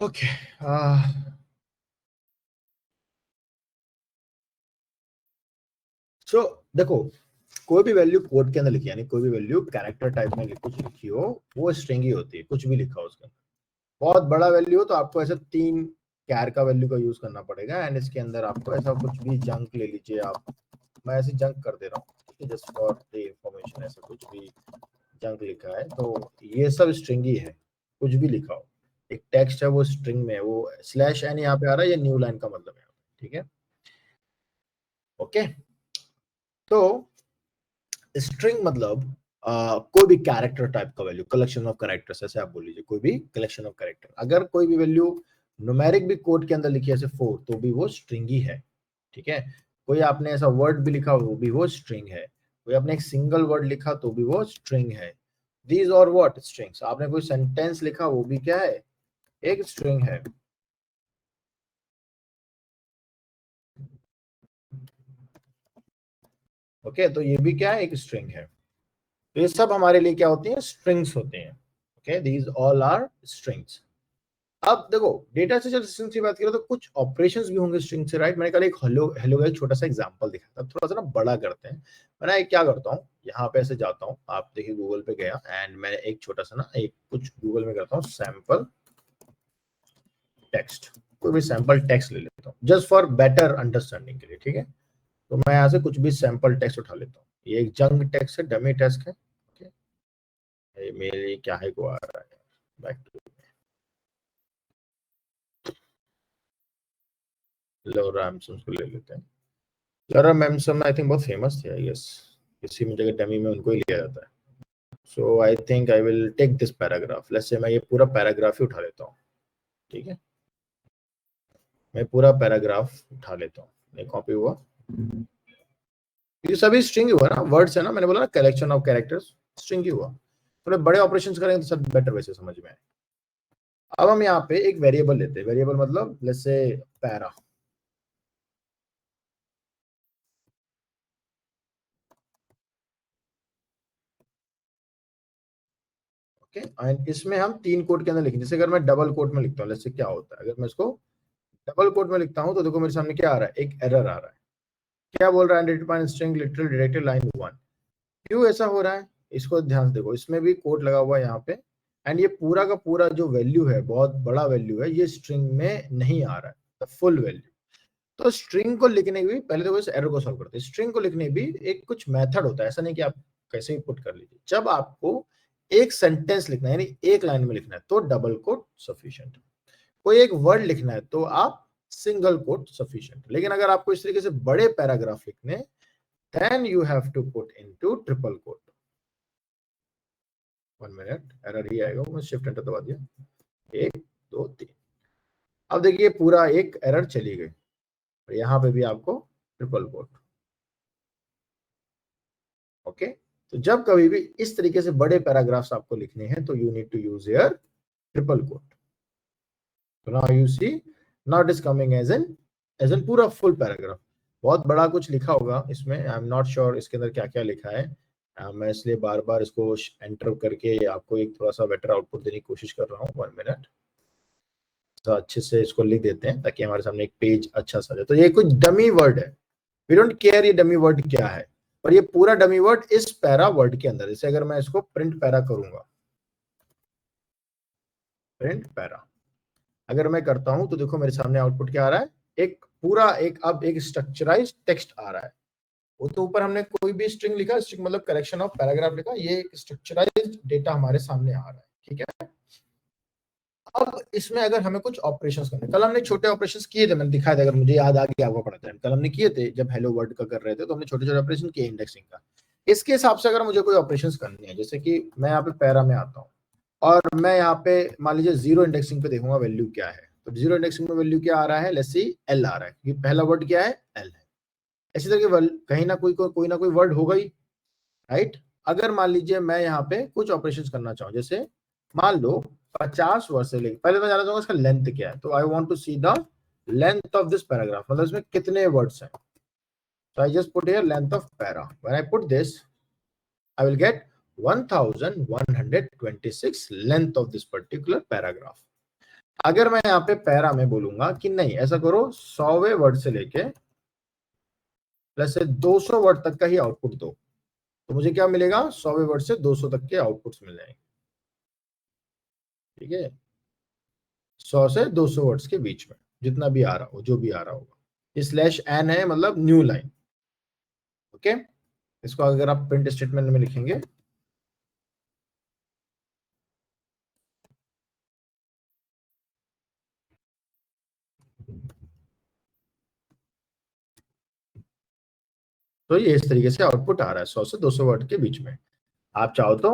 Okay, सो देखो, कोई भी वैल्यू कोड के अंदर लिखी, यानी कोई भी वैल्यू कैरेक्टर टाइप में कुछ लिखी हो, वो स्ट्रिंग ही होती है, कुछ भी लिखा हो उसके अंदर। बहुत बड़ा वैल्यू हो तो आपको ऐसे 3 कैर का वैल्यू का यूज करना पड़ेगा, एंड इसके अंदर आपको ऐसा कुछ भी जंक ले लीजिए आप, मैं ऐसे जंक कर दे रहा हूँ, ठीक है, जस्ट फॉर द इंफॉर्मेशन, ऐसा कुछ भी जंक लिखा है तो ये सब स्ट्रिंग ही है, कुछ भी लिखा हो, एक टेक्स्ट है वो स्ट्रिंग में है, वो स्लैश एन यहाँ पे आ रहा है, ये न्यू लाइन का मतलब है, ठीक है। ओके, तो स्ट्रिंग मतलब कोई भी कैरेक्टर टाइप का वैल्यू, कलेक्शन ऑफ कैरेक्टर्स, ऐसे आप बोल लीजिए, कोई भी कलेक्शन ऑफ कैरेक्टर। अगर कोई भी वैल्यू न्यूमेरिक भी कोड के अंदर लिखी है जैसे 4, तो भी वो स्ट्रिंग ही है, ठीक है। कोई आपने ऐसा वर्ड भी लिखा वो भी वो स्ट्रिंग है, कोई आपने एक सिंगल वर्ड लिखा तो भी वो स्ट्रिंग है। दीज और व्हाट स्ट्रिंग्स, आपने कोई सेंटेंस लिखा वो भी क्या है, एक स्ट्रिंग है। ओके, तो ये भी क्या है, एक स्ट्रिंग है। तो ये सब हमारे लिए क्या होती है, स्ट्रिंग्स होते हैं। Okay, these all are strings. अब देखो, डेटा से जब स्ट्रिंग की बात करें तो कुछ ऑपरेशंस भी होंगे स्ट्रिंग से, राइट। मैंने कल एक हेलो हेलो का एक छोटा सा एग्जांपल दिखा था, थोड़ा सा ना बड़ा करते हैं। मैं एक क्या करता हूँ, यहाँ पे ऐसे जाता हूँ, आप देखिए गूगल पे गया एंड मैं एक छोटा सा ना एक कुछ गूगल में करता हूँ सैंपल टेक्स्ट, कोई भी सैंपल टेक्स्ट ले लेता हूँ जस्ट फॉर बेटर अंडरस्टैंडिंग के लिए, ठीक है। तो मैं यहाँ से कुछ भी सैंपल टेक्स्ट उठा लेता हूँ, ये एक जंग टेक्स्ट है, डमी टेक्स्ट है, ये मेरे लिए क्या है को आ रहा है, बैक टू लोरा एमसम को ले लेते हैं। लोरा एमसम आई थिंक बहुत फेमस थे, आई गेस किसी में जगह डमी में उनको ही लिया जाता है। So I think I will take this paragraph, let's say मैं ये पूरा पैराग्राफ ही उठा लेता हूँ, ठीक है। मैं पूरा पैराग्राफ उठा लेता हूँ, ये कॉपी हुआ, ये सभी स्ट्रिंग ही हुआ ना, वर्ड्स है ना, मैंने बोला ना कलेक्शन ऑफ कैरेक्टर्स, स्ट्रिंग ही हुआ। थोड़े बड़े ऑपरेशंस करेंगे तो सब बेटर वैसे समझ में आए। अब हम यहाँ पे एक वेरिएबल लेते हैं, वेरिएबल मतलब let's say para, okay. And इसमें हम 3 कोट के अंदर लिखेंगे, जैसे अगर मैं डबल कोट में लिखता हूँ, लेट्स से क्या होता है अगर मैं इसको डबल कोट में लिखता हूँ, तो देखो मेरे सामने क्या आ रहा है, एक एरर आ रहा है। क्या बोल रहा है, स्ट्रिंग लिटरल डायरेक्टेड लाइन 1। क्यों ऐसा हो रहा है, इसको ध्यान से देखो, इसमें भी कोट लगा हुआ है यहाँ पे, एंड ये पूरा का पूरा जो वैल्यू है, बहुत बड़ा वैल्यू है, ये स्ट्रिंग में नहीं आ रहा है, द फुल वैल्यू। तो स्ट्रिंग को लिखने की पहले तो इस एरर को सॉल्व करते हैं। स्ट्रिंग को लिखने भी एक कुछ मेथड होता है, ऐसा नहीं कि आप कैसे ही पुट कर लीजिए। जब आपको एक सेंटेंस लिखना है, यानी एक लाइन में लिखना है, तो डबल कोट सफिशिएंट। कोई एक वर्ड लिखना है तो आप सिंगल कोट सफिशिएंट। लेकिन अगर आपको इस तरीके से बड़े पैराग्राफ लिखने, then you have to put into triple quote. 1 minute, error ही आएगा, मैं शिफ्ट एंटर दबा दिया, 1 2 3। अब देखिए पूरा एक एरर चली गई, और यहाँ पे भी आपको ट्रिपल कोट, ओके। तो जब कभी भी इस तरीके से बड़े पैराग्राफ्स आपको लिखने हैं तो you need to use your triple quote. तो now you see, now it is coming as an पूरा फुल पैराग्राफ। बहुत बड़ा कुछ लिखा होगा इसमें, आई एम नॉट श्योर इसके अंदर क्या क्या लिखा है। मैं इसलिए बार बार इसको एंटर करके आपको एक थोड़ा सा बेटर आउटपुट देने की कोशिश कर रहा हूँ। 1 मिनट, तो अच्छे से इसको लिख देते हैं ताकि हमारे सामने एक पेज अच्छा सा जाए। तो ये कुछ डमी वर्ड है, वी डोंट केयर ये डमी वर्ड क्या है, और ये पूरा डमी वर्ड इस पैरा वर्ड के अंदर। जैसे अगर मैं इसको प्रिंट पैरा करूंगा, प्रिंट पैरा अगर मैं करता हूं, तो देखो मेरे सामने आउटपुट क्या आ रहा है, एक पूरा एक अब एक स्ट्रक्चराइज्ड टेक्स्ट आ रहा है। वो तो ऊपर हमने कोई भी स्ट्रिंग लिखा, स्ट्रिंग मतलब कलेक्शन ऑफ पैराग्राफ लिखा, ये एक स्ट्रक्चराइज्ड डेटा हमारे सामने आ रहा है, ठीक है। अब इसमें अगर हमें कुछ ऑपरेशंस करने, कल हमने छोटे ऑपरेशंस किए थे, मैंने दिखाया था, अगर मुझे याद आ गया आपको पढ़ा था, कल हमने किए थे जब हेलो वर्ल्ड का कर रहे थे, तो हमने छोटे छोटे ऑपरेशन किए इंडेक्सिंग का। इसके हिसाब से अगर मुझे कोई ऑपरेशंस करनी है, जैसे कि मैं यहाँ पे पैरा में आता हूँ और मैं यहाँ पे मान लीजिए जीरो इंडेक्सिंग पे देखूंगा वैल्यू क्या है, तो जीरो इंडेक्सिंग में वैल्यू क्या आ रहा है, लेट्स सी एल आ रहा है, क्योंकि पहला वर्ड क्या है, एल है। इसी तरह कहीं ना कोई ना कोई वर्ड होगा ही, राइट। अगर मान लीजिए मैं यहाँ पे कुछ ऑपरेशंस करना चाहूँ, जैसे मान लो 50 वर्ड से लेकर, पहले मैं जानना चाहूंगा इसका लेंथ क्या है, तो I want to see the length of this paragraph, मतलब इसमें कितने वर्ड्स हैं। So I just put here length of para. When I put this, I will get 1126 length of this particular paragraph. अगर मैं यहाँ पे पैरा में बोलूंगा कि नहीं ऐसा करो 100वें वर्ड से लेके प्लस 200 वर्ड तक का ही आउटपुट दो, तो मुझे क्या मिलेगा 100वें वर्ड से 200 तक के आउटपुट्स मिल जाएंगे। ठीक है, 100 से 200 वर्ड्स के बीच में जितना भी आ रहा हो, जो भी आ रहा होगा। ये स्लैश एन है मतलब न्यू लाइन। ओके, इसको अगर आप प्रिंट स्टेटमेंट में लिखेंगे तो ये इस तरीके से आउटपुट आ रहा है 100 से 200 वर्ड के बीच में। आप चाहो तो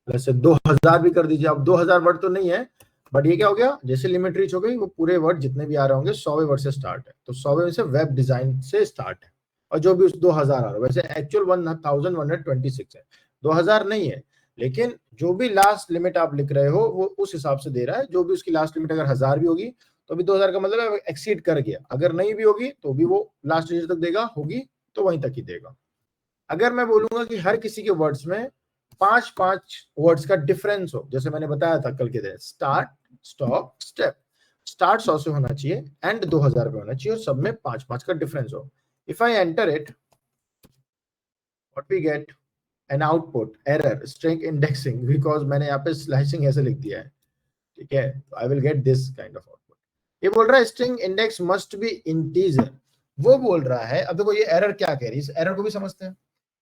वैसे 2000 भी कर दीजिए। अब 2000 वर्ड तो नहीं है, बट ये क्या हो गया, जैसे लिमिट रीच हो गई वो पूरे वर्ड जितने भी आ रहे होंगे 100वें वर्ड से स्टार्ट है, तो 100वें से वेब डिजाइन से स्टार्ट है। और जो भी उस 2000 आ रहा है, वैसे एक्चुअल 1126 है, 2000 नहीं है, लेकिन जो भी लास्ट लिमिट आप लिख रहे हो वो उस हिसाब से दे रहा है। जो भी उसकी लास्ट लिमिट अगर 1000 भी होगी तो भी 2000 का मतलब है एक्सीड कर गया, अगर नहीं भी होगी तो भी वो लास्ट डिजिट तक देगा, होगी तो वहीं तक ही देगा। अगर मैं बोलूंगा कि हर किसी के वर्ड्स में 5-5 वर्ड्स का डिफरेंस हो, जैसे मैंने बताया था कल के दिन, स्टार्ट स्टॉप स्टेप, स्टार्ट 100 से होना चाहिए, एंड 2000 पे होना चाहिए, और सब में 5-5 का डिफरेंस हो। If I enter it, what we get an output error string indexing, because मैंने यहाँ पे स्लाइसिंग ऐसे लिख दिया है। ठीक है, I will get this kind of output. ये बोल रहा है string index must be integer. वो बोल रहा है, अब देखो ये एरर क्या कह रही है, इस एरर को भी समझते हैं।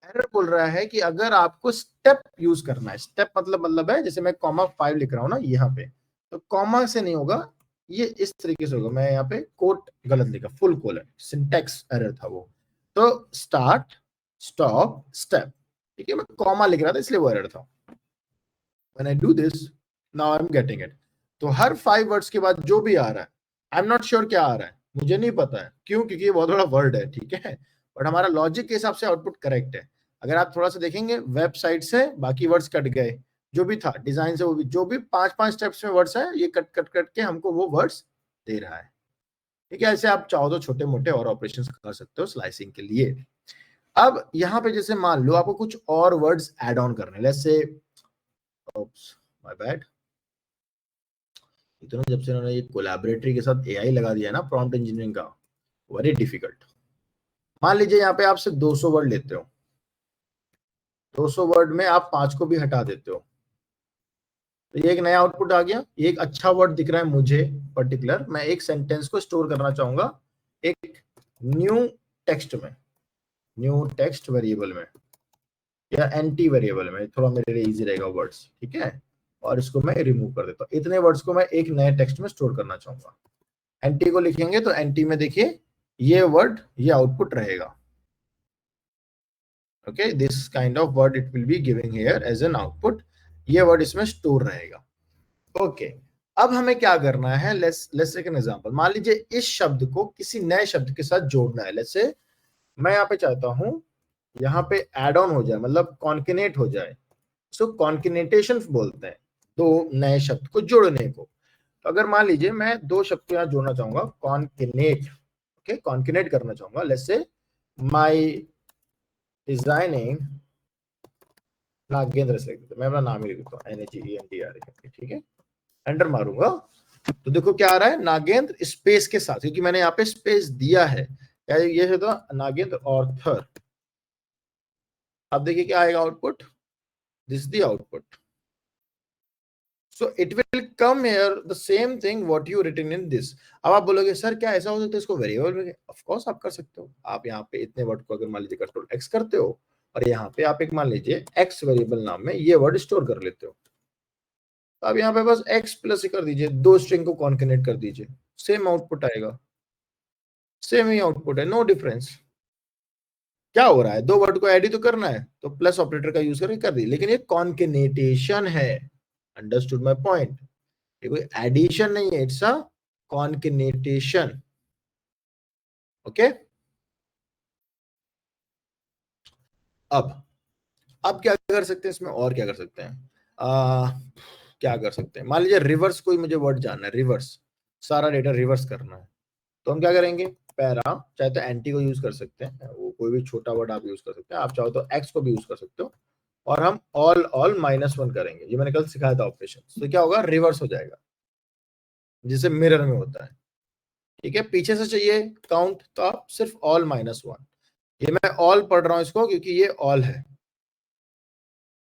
एरर बोल रहा है कि अगर आपको स्टेप यूज करना है, स्टेप मतलब है जैसे मैं कॉमा 5 लिख रहा हूं ना यहाँ पे, तो कॉमा से नहीं होगा, ये इस तरीके से होगा। मैं यहाँ पे कोट गलत लिखा, फुल कोलन, सिंटेक्स एरर था वो। तो स्टार्ट स्टॉप स्टेप, ठीक है, मैं कॉमा लिख रहा था इसलिए वो एरर था। When I do this, now I'm getting it. तो हर 5 वर्ड्स के बाद जो भी आ रहा है, आई एम नॉट श्योर क्या आ रहा है, मुझे नहीं पता है क्यों, क्योंकि ये बहुत बड़ा वर्ड है। ठीक है, बट हमारा लॉजिक के हिसाब से आउटपुट करेक्ट है। अगर आप थोड़ा सा देखेंगे वेबसाइट से बाकी वर्ड्स कट गए, जो भी था डिजाइन से, वो भी जो भी 5-5 स्टेप्स में वर्ड्स है, ये कट कट कट के हमको वो वर्ड्स दे रहा है। ठीक है, ऐसे आप चाहो तो छोटे मोटे और ऑपरेशन कर सकते हो स्लाइसिंग के लिए। अब यहाँ पे जैसे मान लो आपको कुछ और वर्ड्स एड ऑन करने, लेट्स से, माय बैड, इतना जब से उन्होंने ये कोलैबोरेटरी के साथ एआई लगा दिया ना प्रॉम्प्ट इंजीनियरिंग का, वेरी डिफिकल्ट। मान लीजिए यहाँ पे आप सिर्फ 200 वर्ड लेते हो, 200 वर्ड में आप 5 को भी हटा देते हो, तो ये एक नया आउटपुट आ गया। ये एक अच्छा वर्ड दिख रहा है मुझे पर्टिकुलर, मैं एक सेंटेंस को स्टोर करना चाहूंगा एक न्यू टेक्स्ट में, न्यू टेक्स्ट वेरिएबल में या एंटी वेरिएबल में, थोड़ा मेरे लिए इजी रहेगा वर्ड्स। ठीक है, और इसको मैं रिमूव कर देता हूँ। इतने वर्ड्स को मैं एक नए टेक्स्ट में स्टोर करना चाहूंगा। एंटी को लिखेंगे तो एंटी में देखिए ये वर्ड, ये आउटपुट रहेगा। Okay, this kind of word it will be giving here as an output, ये वर्ड इसमें स्टोर रहेगा। ओके, अब हमें क्या करना है, लेट्स टेक एन एग्जांपल। मान लीजिए इस शब्द को किसी नए शब्द के साथ जोड़ना है। लेट्स से मैं यहाँ पे चाहता हूं यहाँ पे एड ऑन हो जाए, मतलब कॉन्किनेट हो जाए, सो कॉन्किनेटेशन बोलते हैं दो नए शब्द को जोड़ने को। तो अगर मान लीजिए मैं दो शब्द को यहाँ जोड़ना चाहूंगा, कॉन्किनेट, ओके, कॉन्किनेट करना चाहूंगा। Let's say my designing Nagendra से, मैं अपना नाम ही लिख देता हूँ, NAGENDR। ठीक है, एंटर मारूंगा तो देखो क्या आ रहा है, नागेंद्र स्पेस के साथ, क्योंकि मैंने यहाँ पे स्पेस दिया है। ये है तो नागेंद्र ऑर्थर। अब देखिए क्या आएगा output, this the output. So it will come here the same thing what you written in this. अब आप बोलोगे सर क्या ऐसा हो सकता है इसको वेरिएबल में, ऑफ कोर्स आप कर सकते हो। आप यहाँ पे इतने वर्ड को अगर मान लीजिए कंट्रोल एक्स करते हो और यहाँ पे आप एक मान लीजिए एक्स वेरिएबल नाम में ये वर्ड स्टोर कर लेते हो, तो आप यहाँ पे बस एक्स प्लस कर दीजिए, दो स्ट्रिंग को कॉन्केनेट कर दीजिए, सेम आउटपुट आएगा, सेम ही आउटपुट है, नो डिफरेंस। क्या हो रहा है, दो वर्ड को ऐड ही तो करना है, तो प्लस ऑपरेटर का यूज करके कर दी, लेकिन ये कॉन्केनेटेशन है। अंडरस्टूड माय पॉइंट, ये कोई एडिशन नहीं है, इट्स अ कॉन्केनेटेशन। ओके, अब क्या कर सकते हैं इसमें, और क्या कर सकते हैं, क्या कर सकते हैं, मान लीजिए रिवर्स कोई मुझे वर्ड जानना है, रिवर्स, सारा डेटा रिवर्स करना है, तो हम क्या करेंगे, पैरा, चाहे तो एंटी को यूज कर सकते हैं, वो कोई भी छोटा वर्ड आप यूज कर सकते हैं, आप चाहो तो एक्स को भी यूज कर सकते हो, और हम ऑल -1 करेंगे, ये मैंने कल सिखाया था ऑपरेशन, तो क्या होगा, रिवर्स हो जाएगा, जिसे मिरर में होता है। ठीक है, पीछे से चाहिए काउंट तो आप सिर्फ ऑल -1, ये मैं ऑल पढ़ रहा हूं इसको क्योंकि ये ऑल है,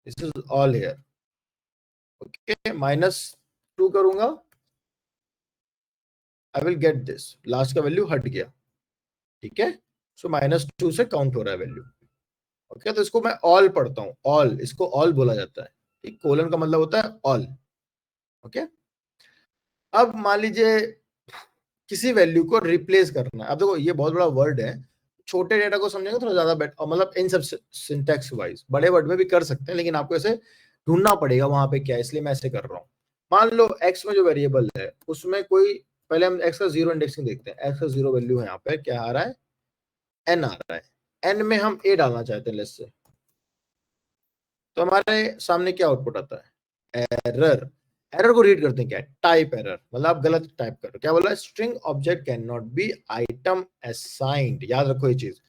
this is all here. Okay, -2 करूंगा, I will get this, last का वैल्यू हट गया। ठीक है, सो -2 से काउंट हो रहा है वैल्यू। ओके, तो इसको मैं ऑल पढ़ता हूं, ऑल, इसको ऑल बोला जाता है। ठीक, कोलन का मतलब होता है ऑल। ओके, अब मान लीजिए किसी वैल्यू को रिप्लेस करना है। अब देखो ये बहुत बड़ा वर्ड है, छोटे डेटा को समझेंगे थोड़ा ज्यादा बेटर, मतलब इन सब सिंटैक्स वाइज बड़े वर्ड में भी कर सकते हैं, लेकिन आपको ऐसे ढूंढना पड़ेगा वहां पे क्या है, इसलिए मैं ऐसे कर रहा हूँ। मान लो एक्स में जो वेरिएबल है उसमें कोई, पहले हम एक्स का जीरो इंडेक्सिंग देखते हैं। एक्स का जीरो वैल्यू है, यहाँ पे क्या आ रहा है, एन आ रहा है। एन में हम ए डालना चाहते हैं लेट्स से, तो हमारे सामने क्या आउटपुट आता है, एरर। एरर को रीड करते हैं क्या है, टाइप एरर, मतलब आप गलत टाइप कर रहे हो। क्या बोला, string object can not be item assigned. याद रखो ये चीज,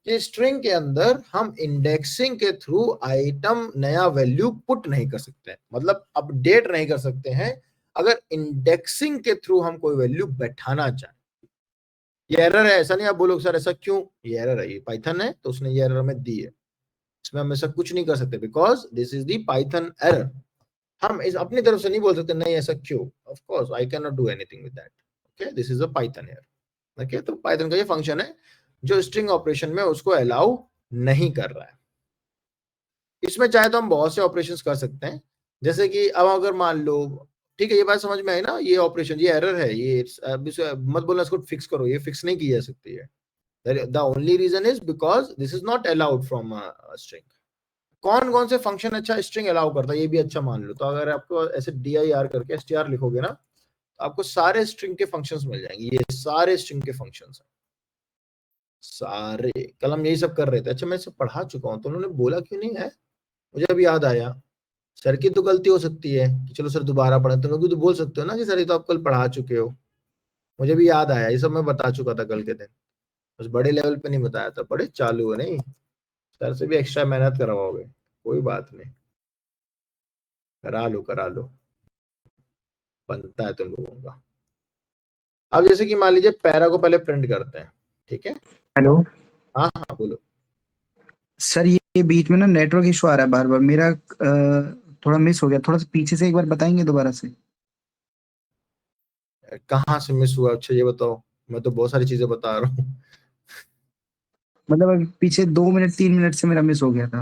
कि स्ट्रिंग के अंदर हम इंडेक्सिंग के थ्रू आइटम नया वैल्यू पुट नहीं कर सकते, मतलब अपडेट नहीं कर सकते हैं अगर इंडेक्सिंग के थ्रू हम कोई वैल्यू बैठाना चाहें। ये एरर है, ऐसा नहीं आप बोलोगे सर ऐसा क्यों, ये एरर है, ये पाइथन है तो उसने ये एरर हमें दी है, इसमें हम ऐसा कुछ नहीं कर सकते, because this is the Python error. हम इस अपनी तरफ से नहीं बोल सकते नहीं ऐसा क्यों, of course I can not do anything with that. Okay, this is a Python error. Okay, तो पाइथन का ये फंक्शन है जो स्ट्रिंग ऑपरेशन में उसको अलाउ नहीं कर रहा है। इसमें चाहे तो हम बहुत से ऑपरेशंस कर सकते हैं, जैसे कि अब अगर मान लो, ठीक है ये बात समझ में आई ना, ये ऑपरेशन, ये एरर है, ये मत बोलना इसको फिक्स करो, ये फिक्स नहीं की जा सकती है। The only reason is because this is not allowed from string. कौन कौन से फंक्शन अच्छा स्ट्रिंग अलाउ करता है ये भी अच्छा मान लो, तो अगर आपको ऐसे dir करके str लिखोगे ना, तो आपको सारे स्ट्रिंग के फंक्शंस मिल जाएंगे, ये सारे स्ट्रिंग के फंक्शंस हैं सारे। कल हम यही सब कर रहे थे। अच्छा मैं सब पढ़ा चुका हूँ, तो उन्होंने बोला क्यों नहीं है, मुझे अभी याद आया। सर की तो गलती हो सकती है कि चलो सर दोबारा पढ़े, तुम लोग भी तो बोल सकते हो ना कि सर ये तो आप कल पढ़ा चुके हो। मुझे भी याद आया, ये सब मैं बता चुका था कल के दिन, बस बड़े लेवल पे नहीं बताया था, बड़े चालू है नहीं, सर से भी एक्स्ट्रा मेहनत करवाओगे, कोई बात नहीं, करा लो, बनता है तुम लोगों का। अब जैसे कि मान लीजिए पैरा को पहले प्रिंट करते हैं, ठीक है। हेलो हाँ हाँ बोलो। सर, ये बीच में ना नेटवर्क इशू आ रहा है बार बार मेरा, थोड़ा मिस हो गया, थोड़ा सा पीछे से एक बार बताएंगे दोबारा से। कहाँ से मिस हुआ, अच्छा ये बताओ, मैं तो बहुत सारी चीजें बता रहा हूँ। मतलब अभी पीछे 2 मिनट 3 मिनट से मेरा मिस हो गया था।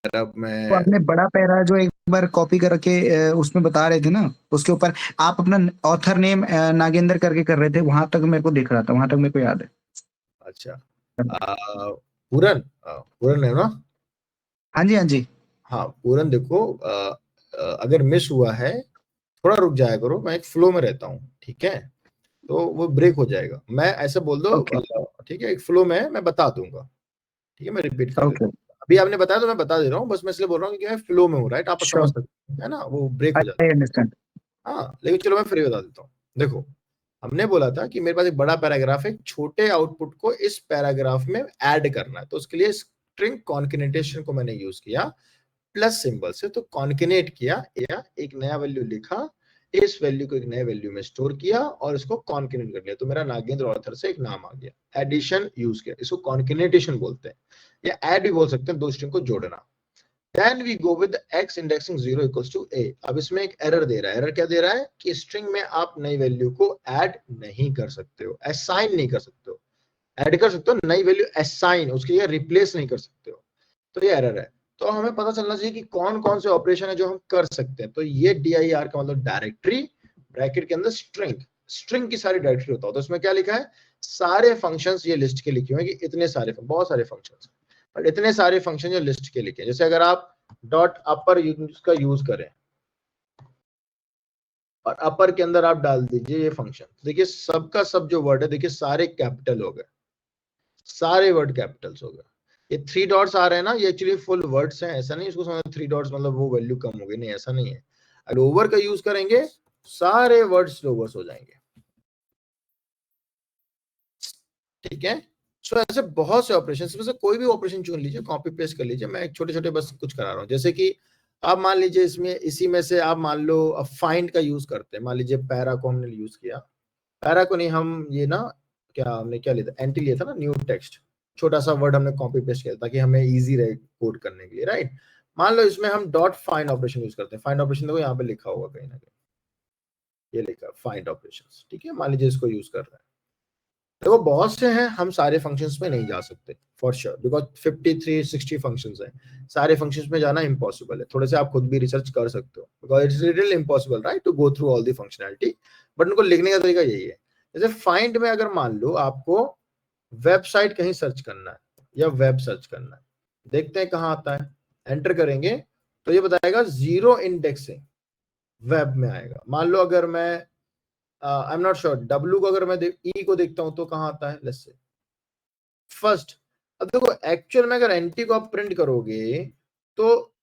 अब तो मैं, आपने बड़ा पैरा जो एक बार कॉपी करके उसमें बता रहे थे ना, उसके ऊपर आप अपना ऑथर नेम नागेंद्र करके कर रहे थे, वहां तक मेरे को दिख रहा था, वहां तक मेरे को याद है। अच्छा पूरन, पूरन है ना। हाँ जी हाँ जी। हाँ पूरन, देखो अगर मिस हुआ है थोड़ा रुक जाया करो, मैं एक फ्लो में रहता हूँ, ठीक है, तो वो ब्रेक हो जाएगा, मैं ऐसे बोल दो ओके ठीक है, एक फ्लो में मैं बता दूंगा, ठीक है, मैं रिपीट कर देता ओके, हूँ। अभी आपने बताया तो मैं बता दे रहा हूँ, बस मैं इसलिए बोल रहा हूँ क्योंकि मैं फ्लो में हूँ, राइट, आप समझ श्योर, सकते हैं ना, वो ब्रेक हो जाता आई अंडरस्टैंड। है। हाँ लेकिन चलो मैं फिर भी बता देता हूँ। देखो हमने बोला था कि मेरे पास एक बड़ा पैराग्राफ है, छोटे आउटपुट को इस पैराग्राफ में ऐड करना है, तो उसके लिए स्ट्रिंग कॉन्केटेनेशन को मैंने यूज किया प्लस सिंबल से, तो कॉन्केनेट किया या एक नया वैल्यू लिखा, इस वैल्यू को एक नए वैल्यू में स्टोर किया और इसको कॉन्केनेट कर लिया, तो मेरा नागेंद्र ऑथर से एक नाम आ गया, एडिशन यूज किया, इसको कॉन्केनेटेशन बोलते हैं, या ऐड भी बोल सकते हैं, दो स्ट्रिंग को जोड़ना। Then we go with the x indexing 0 equals to a। अब इसमें एक एरर दे रहा है, एरर क्या दे रहा है कि स्ट्रिंग में आप नई वैल्यू को ऐड नहीं कर सकते हो, असाइन नहीं कर सकते हो, ऐड कर सकते हो नई वैल्यू, असाइन उसके लिए रिप्लेस नहीं कर सकते हो, तो ये एरर है। तो हमें पता चलना चाहिए कि कौन कौन से ऑपरेशन है जो हम कर सकते हैं, तो ये dir का मतलब डायरेक्टरी, ब्रैकेट के अंदर स्ट्रिंग, स्ट्रिंग की सारी डायरेक्टरी होता है, तो इसमें क्या लिखा है, सारे फंक्शंस ये लिस्ट के लिखे हुए हैं कि इतने सारे, बहुत सारे फंक्शंस, बट इतने सारे फंक्शन जो लिस्ट के लिखे, जैसे अगर आप डॉट अपर का यूज करें और अपर के अंदर आप डाल दीजिए ये फंक्शन, देखिए सबका सब जो वर्ड है देखिए सारे कैपिटल हो गए, सारे वर्ड कैपिटल्स हो गए। ये 3 डॉट्स आ रहे हैं ना, ये एक्चुअली फुल वर्ड्स हैं, ऐसा नहीं इसको समझ 3 डॉट्स मतलब वो वैल्यू कम हो गई, नहीं ऐसा नहीं है। अगर ओवर का यूज करेंगे सारे वर्ड्स लोवर्स हो जाएंगे, ठीक है। सो ऐसे बहुत से ऑपरेशन में से कोई भी ऑपरेशन चुन लीजिए, कॉपी पेस्ट कर लीजिए। मैं छोटे छोटे बस कुछ करा रहा हूँ। जैसे कि आप मान लीजिए इसमें इसी में से आप मान लो फाइंड का यूज करते हैं। मान लीजिए पैरा को हमने यूज किया, पैरा को नहीं, हम ये ना क्या हमने क्या लिया था, एंटी लिया था ना, न्यू टेक्स्ट, छोटा सा वर्ड हमने कॉपी पेस्ट किया ताकि हमें इजी रहे कोड करने के लिए, राइट। मान लो इसमें हम डॉट फाइंड ऑपरेशन यूज करते हैं। फाइंड ऑपरेशन देखो यहाँ पे लिखा होगा कहीं ना कहीं, ये लिखा फाइंड ऑपरेशंस, ठीक है। मान लीजिए इसको यूज कर रहे हैं, देखो बहुत से हैं, हम सारे फंक्शंस में नहीं जा सकते फॉर श्योर, बिकॉज 53-60 फंक्शंस हैं। सारे फंक्शंस में जाना इम्पॉसिबल है। थोड़े से आप खुद भी रिसर्च कर सकते हो, because it's little impossible right to go through all the functionality, but उनको लिखने का तरीका यही है। जैसे फाइंड में अगर मान लो आपको वेबसाइट कहीं सर्च करना है या वेब सर्च करना है, देखते हैं कहाँ आता है। एंटर करेंगे तो ये बताएगा 0 इंडेक्सिंग वेब में आएगा। मान लो अगर मैं I am not sure, W को अगर मैं ई को देखता हूं तो कहाँ आता है, लेट्स से फर्स्ट। अब देखो एक्चुअल में अगर एंटी को आप प्रिंट करोगे तो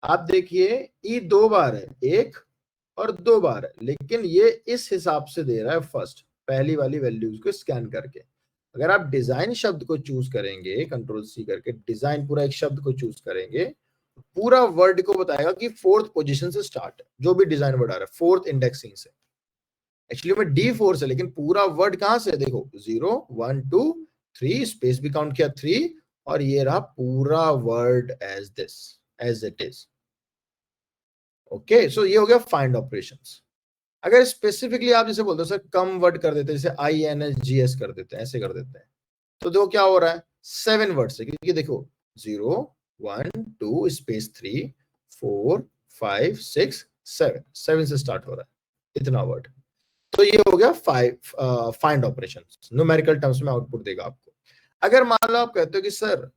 आप देखिए ई 2 बार है, 1 और 2 बार है, लेकिन ये इस हिसाब से दे रहा है फर्स्ट, पहली वाली वैल्यूज को स्कैन करके। अगर आप डिजाइन शब्द को चूज करेंगे, कंट्रोल सी करके डिजाइन पूरा एक शब्द को चूज करेंगे, पूरा वर्ड को बताएगा कि 4th पोजीशन से स्टार्ट है, जो भी डिजाइन वर्ड आ रहा है 4th इंडेक्सिंग से। एक्चुअली में D4 से, लेकिन पूरा वर्ड कहां से, देखो 0 1 2 3, स्पेस भी काउंट किया 3, और ये रहा पूरा word as this, as it is. Okay, so ये हो गया फाइंड ऑपरेशंस। अगर स्पेसिफिकली आप जैसे बोलते हो सर कम वर्ड कर देते हैं, जैसे INSGS कर देते हैं, ऐसे कर देते हैं, तो देखो क्या हो रहा है 7 वर्ड से, क्योंकि देखो 0 1 2 स्पेस 3 4 5 6 7 से स्टार्ट हो रहा है इतना वर्ड। तो ये हो गया फाइंड ऑपरेशन, न्यूमेरिकल टर्म्स में आउटपुट देगा आपको। अगर मान लो आप कहते हो कि सर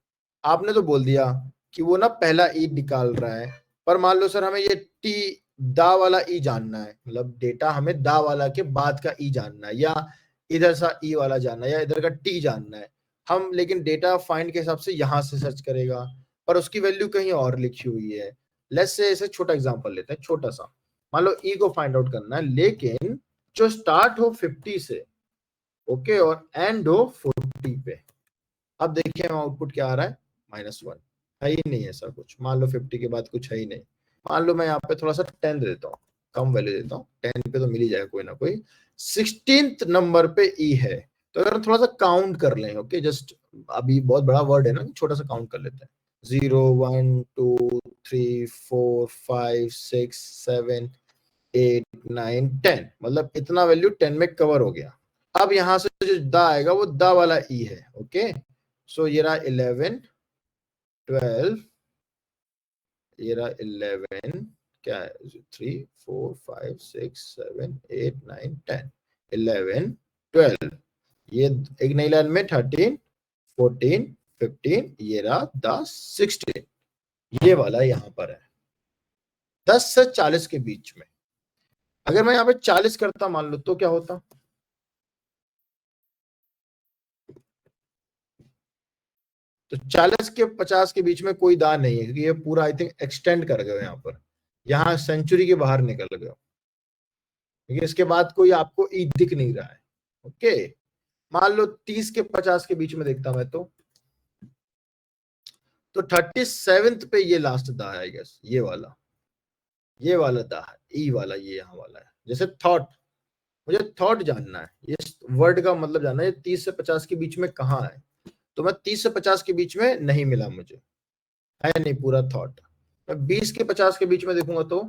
आपने तो बोल दिया कि वो ना पहला ई निकाल रहा है, पर मान लो सर हमें ये टी दा वाला ई जानना है, मतलब डेटा हमें दा वाला के बाद का ई जानना है, या इधर सा ई वाला जानना है, या इधर का टी जानना है। हम लेकिन डेटा फाइंड के हिसाब से यहां से सर्च करेगा, पर उसकी वैल्यू कहीं और लिखी हुई है। लेट्स से ऐसे छोटा एग्जांपल लेते हैं, छोटा सा। मान लो ई को फाइंड आउट करना है, लेकिन जो स्टार्ट हो 50 से, ओके, और एंड हो 40 पे। अब देखिए आउटपुट क्या आ रहा है, -1, है ही नहीं ऐसा कुछ। मान लो 50 के बाद कुछ है ही नहीं। मान लो मैं यहाँ पे थोड़ा सा 10 दे देता हूँ, कम वैल्यू देता हूँ, 10 पे तो मिल ही जाएगा कोई ना कोई। 16th नंबर पे ई है, तो अगर हम थोड़ा सा काउंट कर लें, ओके, जस्ट अभी बहुत बड़ा वर्ड है ना, छोटा सा काउंट कर लेते हैं। 0 1 2 3 4 5 6 7 8 9 10, मतलब इतना वैल्यू 10 में कवर हो गया। अब यहां से जो दा आएगा वो दा वाला ई है, ओके। सो ये रहा 11 12, ये रहा 11, क्या है 3 4 5 6 7 8 9 10, 11 12, ये एक नई लाइन में 13 14 15, ये रहा 10 16, ये वाला यहाँ पर है 10 से 40 के बीच में। अगर मैं यहाँ पे 40 करता मान लो तो क्या होता, तो 40 के 50 के बीच में कोई दा नहीं है, क्योंकि ये पूरा आई थिंक एक्सटेंड कर गए यहाँ पर, यहाँ सेंचुरी के बाहर निकल गए, क्योंकि इसके बाद कोई आपको ई दिख नहीं रहा है। ओके, मान लो 30 के 50 के बीच में देखता मैं तो 37th पे ये लास्ट दा है आई गेस, ये वाला दा है, ई वाला, ये यहाँ वाला है। जैसे थॉट, मुझे थॉट जानना है, ये वर्ड का मतलब जानना है 30 से 50 के बीच में कहाँ है, तो मैं 30 से 50 के बीच में नहीं मिला मुझे, है नहीं पूरा थॉट। मैं 20 के 50 के बीच में देखूंगा तो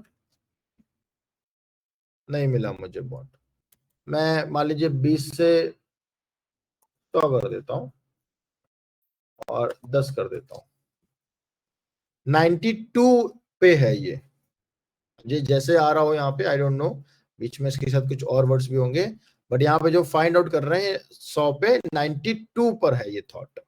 नहीं मिला मुझे बॉन्ड। मैं मान लीजिए 20 से 100 कर देता हूं और 10 कर देता हूं, 92 पे है ये जैसे आ रहा हो यहाँ पे, आई डोंट नो, बीच में इसके साथ कुछ और वर्ड्स भी होंगे, बट यहाँ पे जो फाइंड आउट कर रहे हैं 100 पे 92 पर है ये थॉट।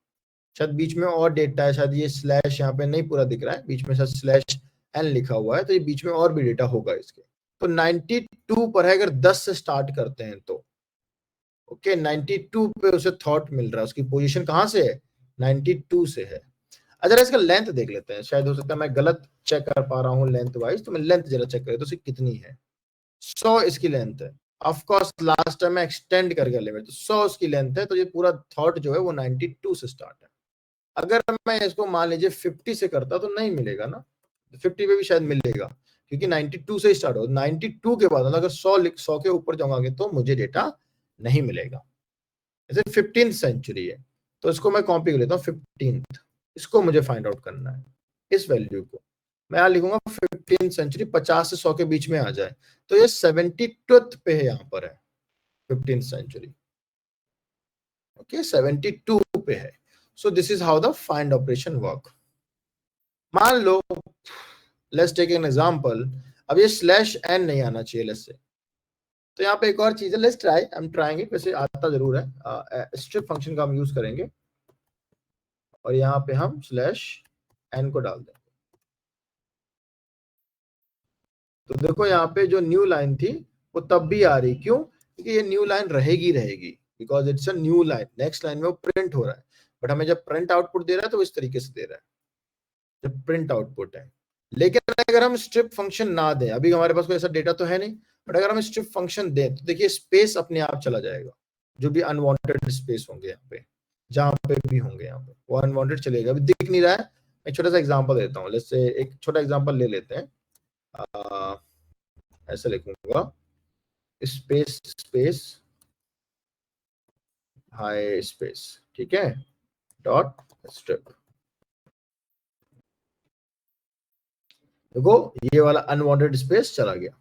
शायद बीच में और डेटा है, शायद ये स्लैश यहाँ पे नहीं पूरा दिख रहा है, बीच में शायद स्लैश एन लिखा हुआ है, तो ये बीच में और भी डेटा होगा इसके। तो 92 पर है अगर 10 से स्टार्ट करते हैं तो, ओके 92 पे उसे थॉट मिल रहा है, उसकी पोजीशन कहां से है 92 से है। अच्छा इसका लेंथ देख लेते हैं, शायद हो सकता है मैं गलत चेक कर पा रहा हूँ लेंथ वाइज, तो मैं लेंथ जरा चेक करें तो कितनी है। 100 इसकी लेंथ है। ऑफ कोर्स लास्ट टाइम मैं एक्सटेंड करके लिमिट, तो 100 उसकी लेंथ है, तो ये पूरा थॉट जो है वो 92 से स्टार्ट है। अगर मैं इसको मान लीजिए 50 से करता तो नहीं मिलेगा ना, 50 पे भी शायद मिलेगा, क्योंकि 92 से स्टार्ट हो, 92 के बाद अगर 100 के ऊपर जाऊंगा तो मुझे डेटा नहीं मिलेगा। जैसे 15th सेंचुरी है, तो इसको मैं कॉपी कर लेता हूँ 15th, इसको मुझे फाइंड आउट करना है, इस वैल्यू को मैं यहां लिखूंगा 15th सेंचुरी, 50 से 100 के बीच में आ जाए, तो ये 72th पे है, यहाँ पर है 15th सेंचुरी, ओके 72 पे है। So this is how the find operation work. मान लो लेट्स टेक एन एग्जांपल, अब ये स्लैश एन नहीं आना चाहिए लेट्स से, तो यहाँ पे एक और चीज है, let's try, I am trying it, वैसे आता जरूर है, स्ट्रिप फंक्शन का हम यूज करेंगे और यहाँ पे हम स्लैश एन को डाल देंगे। तो देखो यहाँ पे जो न्यू लाइन थी वो तब भी आ रही, क्यों? क्योंकि ये न्यू लाइन रहेगी, because it's a new line, next line में वो प्रिंट हो रहा है, बट हमें जब प्रिंट आउटपुट दे रहा है तो इस तरीके से दे रहा है जब प्रिंट आउटपुट है। लेकिन अगर हम स्ट्रिप फंक्शन ना दें, अभी हमारे पास कोई ऐसा डेटा तो है नहीं, बट अगर हम स्ट्रिप फंक्शन दें तो देखिए स्पेस अपने आप चला जाएगा, जो भी अनवांटेड स्पेस होंगे यहाँ पे, जहां पे भी होंगे यहाँ पे वो अनवांटेड चलेगा। अभी दिख नहीं रहा है, मैं छोटा सा एग्जांपल देता हूँ, लेट्स से एक छोटा एग्जांपल ले लेते हैं, ऐसे लिखूंगा स्पेस स्पेस हाई स्पेस, ठीक है, डॉट स्ट्रिप। देखो ये वाला अनवांटेड स्पेस चला गया,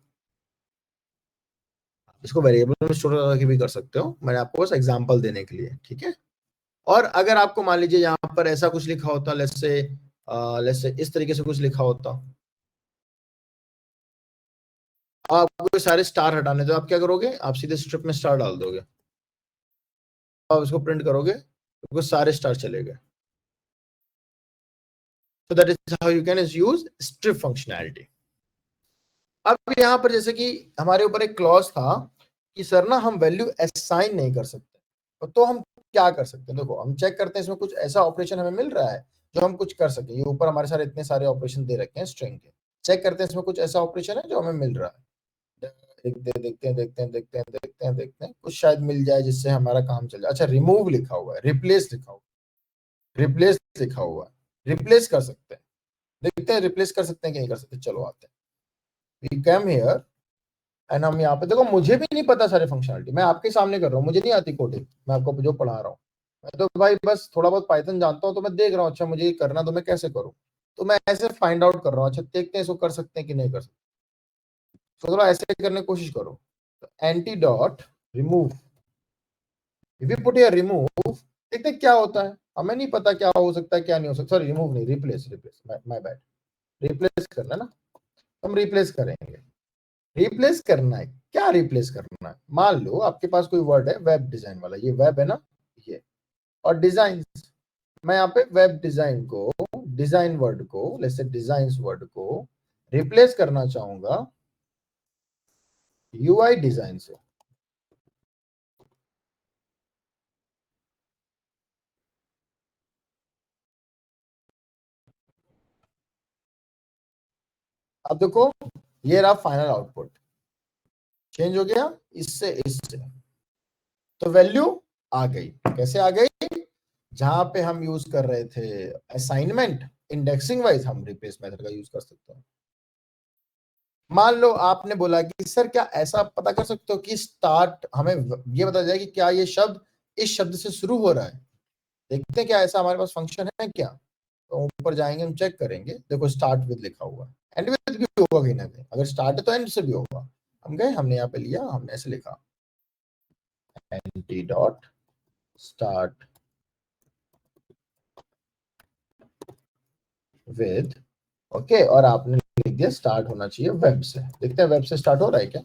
इसको वेरिएबल में स्टोर करके भी कर सकते हो, मैंने आपको बस एग्जांपल देने के लिए, ठीक है। और अगर आपको मान लीजिए यहाँ पर ऐसा कुछ लिखा होता, लेट्स से इस तरीके से कुछ लिखा होता, आपको सारे स्टार हटाने, तो आप क्या करोगे, आप सीधे स्ट्रिप में स्टार डाल दोगे, आप इसको प्रिंट करोगे तो सारे स्टार चले गए। So that is how you can use strip functionality. अब यहाँ पर जैसे कि हमारे ऊपर एक क्लॉज था कि सर ना हम वैल्यू असाइन नहीं कर सकते, तो हम क्या कर सकते हैं, देखो हम चेक करते हैं इसमें कुछ ऐसा ऑपरेशन हमें मिल रहा है जो हम कुछ कर सके। ये ऊपर हमारे सारे इतने सारे ऑपरेशन दे रखे हैं स्ट्रिंग के, चेक करते हैं इसमें कुछ ऐसा ऑपरेशन है जो हमें मिल रहा है, देखते हैं कुछ शायद मिल जाए जिससे हमारा काम चल जाए। अच्छा रिमूव लिखा हुआ है, रिप्लेस लिखा हुआ है, रिप्लेस लिखा हुआ है, रिप्लेस कर सकते हैं, देखते हैं रिप्लेस कर सकते हैं कि नहीं कर सकते। चलो आते हैं, वी कम हियर एंड हम यहाँ पे देखो, मुझे भी नहीं पता सारे फंक्शनलिटी, मैं आपके सामने कर रहा हूँ, मुझे नहीं आती कोडिंग, मैं आपको जो पढ़ा रहा हूँ, मैं तो भाई बस थोड़ा बहुत पाइथन जानता हूँ, तो मैं देख रहा हूँ अच्छा मुझे ये करना, तो मैं कैसे करूँ, तो मैं ऐसे फाइंड आउट कर रहा हूँ, अच्छा देखते हैं इसको कर सकते हैं कि नहीं कर सकते, तो थोड़ा ऐसे करने की कोशिश करो। तो anti dot remove, if you put here remove, देखते हैं क्या होता है, हमें नहीं पता क्या हो सकता है क्या नहीं हो सकता, सॉरी रिमूव नहीं, रिप्लेस, माय बैड, रिप्लेस करना ना, हम रिप्लेस करेंगे, रिप्लेस करना है, क्या रिप्लेस करना है, मान लो आपके पास कोई वर्ड है वेब डिजाइन वाला, ये वेब है ना ये, और डिजाइन, मैं यहाँ पे वेब डिजाइन को, डिजाइन वर्ड को, जैसे डिजाइन वर्ड को रिप्लेस करना चाहूंगा यूआई डिजाइन से। अब देखो ये रहा फाइनल आउटपुट, चेंज हो गया इससे इससे, तो वैल्यू आ गई, कैसे आ गई, जहां पे हम यूज कर रहे थे असाइनमेंट इंडेक्सिंग वाइज, हम रिप्लेस मेथड का यूज कर सकते हैं। मान लो आपने बोला कि सर क्या ऐसा पता कर सकते हो कि स्टार्ट, हमें ये बता जाए कि क्या ये शब्द इस शब्द से शुरू हो रहा है, देखते हैं क्या ऐसा हमारे पास फंक्शन है क्या, तो ऊपर जाएंगे हम चेक करेंगे, देखो स्टार्ट विद लिखा हुआ है, एंड विद भी होगा कहीं ना कहीं, अगर स्टार्ट है तो एंड से भी होगा, हम गए हमने यहाँ पे लिया, हमने ऐसे लिखा anti dot start with, okay, और आपने लिख दिया स्टार्ट होना चाहिए वेब से, देखते हैं वेब से स्टार्ट हो रहा है क्या,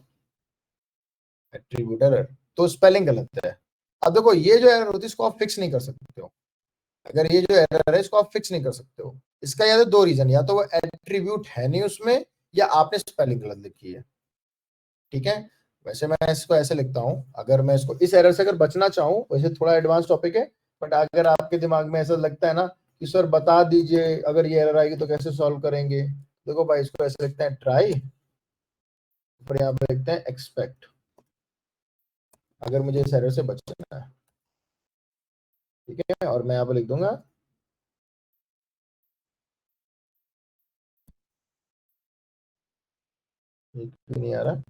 एट्रीब्यूट एरर, तो स्पेलिंग गलत है। अब देखो ये जो एरर होती है इसको आप फिक्स नहीं कर सकते हो, अगर ये जो एरर है इसको आप फिक्स नहीं कर सकते हो, इसका या तो दो रीजन, या तो वो एट्रीब्यूट है नहीं उसमें, या आपने स्पेलिंग गलत लिखी है, ठीक है। वैसे मैं इसको ऐसे लिखता हूं, अगर मैं इसको इस एरर से अगर बचना चाहूं, वैसे थोड़ा एडवांस टॉपिक है, बट अगर आपके दिमाग में ऐसा लगता है ना कि सर बता दीजिए अगर ये एरर आएगी तो कैसे सॉल्व करेंगे, देखो भाई इसको ऐसे लिखते हैं ट्राई, पर यहाँ पे लिखते हैं एक्सपेक्ट, अगर मुझे इस एरर से बचना है, ठीक है, और मैं यहाँ पे लिख दूंगा नहीं आ रहा,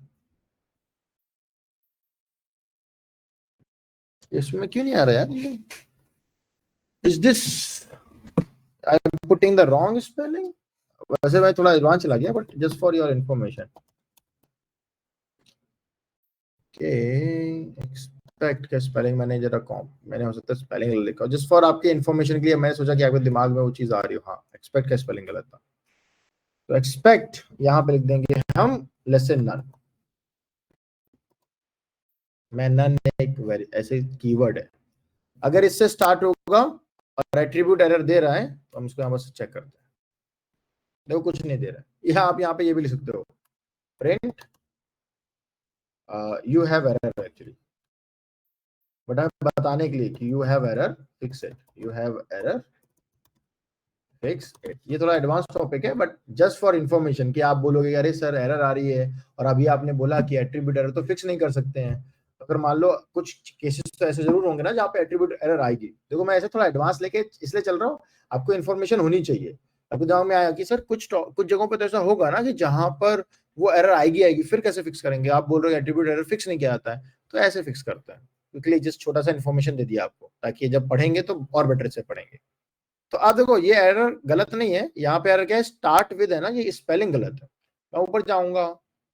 इसमें क्यों नहीं आ रहा यार? Is this I am putting the wrong spelling? वैसे मैं थोड़ा एडवांस चला गया, but just for your information. Okay, expect का स्पेलिंग मैंने जरा मैंने हो सकता है स्पेलिंग लिखा, जस्ट फॉर आपके इंफॉर्मेशन के लिए। मैंने सोचा कि आपके दिमाग में वो चीज आ रही हो। हाँ, एक्सपेक्ट का स्पेलिंग गलत था, तो एक्सपेक्ट यहाँ पे लिख देंगे हम लेसन नन। मैं नन एक वेरी ऐसे कीवर्ड है, अगर इससे स्टार्ट होगा और एट्रीब्यूट एरर दे रहा है तो हम इसको यहाँ बस चेक करते हैं। देखो कुछ नहीं दे रहा है। यहाँ आप यहाँ पे ये भी लिख सकते हो, print you have error actually, but बताने के लिए कि you have error fix it, you have error fix it. ये थोड़ा एडवांस टॉपिक है, बट जस्ट फॉर इंफॉर्मेशन कि आप बोलोगे अरे सर एरर आ रही है, और अभी आपने बोला कि एट्रीब्यूट एरर तो फिक्स नहीं कर सकते हैं। तो अगर मान लो कुछ केसेस तो ऐसे जरूर होंगे ना जहाँ पे एट्रीब्यूट एरर आएगी। देखो मैं ऐसे थोड़ा एडवांस लेके इसलिए चल रहा हूँ, आपको इन्फॉर्मेशन होनी चाहिए। आपको दिमाग में आया कि सर कुछ जगहों पर तो ऐसा होगा ना कि जहां पर वो एरर आएगी, फिर कैसे फिक्स करेंगे? आप बोल रहे हो एट्रीब्यूट एरर फिक्स नहीं किया जाता है, तो ऐसे फिक्स करते हैं। क्योंकि जस्ट छोटा सा इन्फॉर्मेशन दे दिया आपको, ताकि जब पढ़ेंगे तो और बेटर से पढ़ेंगे। तो आप देखो ये एरर गलत नहीं है, यहाँ पे एरर क्या है, स्टार्ट विद है ना, ये स्पेलिंग गलत है। मैं ऊपर जाऊंगा,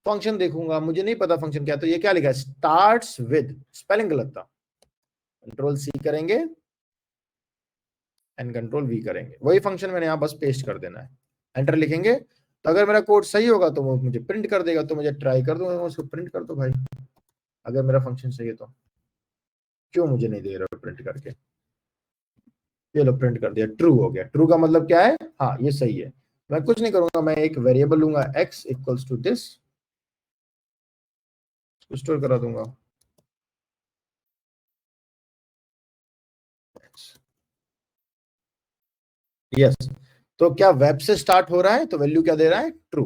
फंक्शन देखूंगा, मुझे नहीं पता फंक्शन क्या है, तो ये क्या लिखा है, स्टार्ट्स विद, स्पेलिंग गलत था। कंट्रोल सी करेंगे एंड कंट्रोल वी करेंगे, वही फंक्शन मैंने यहाँ बस पेस्ट कर देना है, एंटर लिखेंगे। तो अगर मेरा कोड सही होगा तो वो मुझे प्रिंट कर देगा, तो मुझे ट्राई कर दूंगा उसको प्रिंट कर दो भाई, अगर मेरा फंक्शन सही है तो। क्यों मुझे नहीं दे रहा प्रिंट करके? ये लो प्रिंट कर दिया, ट्रू हो गया। ट्रू का मतलब क्या है? हाँ ये सही है। मैं कुछ नहीं करूंगा, मैं एक वेरिएबल लूंगा x equals to this, store करा दूंगा। यस, तो क्या वेब से स्टार्ट हो रहा है तो वैल्यू क्या दे रहा है? ट्रू।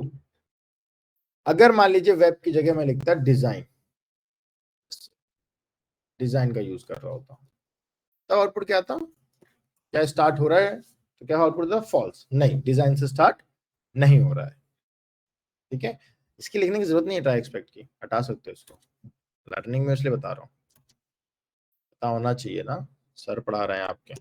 अगर मान लीजिए वेब की जगह मैं लिखता डिजाइन, डिजाइन का यूज कर रहा होता, तब आउटपुट क्या आता? क्या स्टार्ट हो रहा है तो क्या आउटपुट था? फॉल्स। नहीं, डिजाइन से स्टार्ट नहीं हो रहा है। ठीक है, इसकी लिखने की जरूरत नहीं है ट्राई एक्सपेक्ट की, हटा सकते हो इसको, लर्निंग में इसलिए बता रहा हूँ, पता होना चाहिए ना, सर पढ़ा रहे हैं आपके।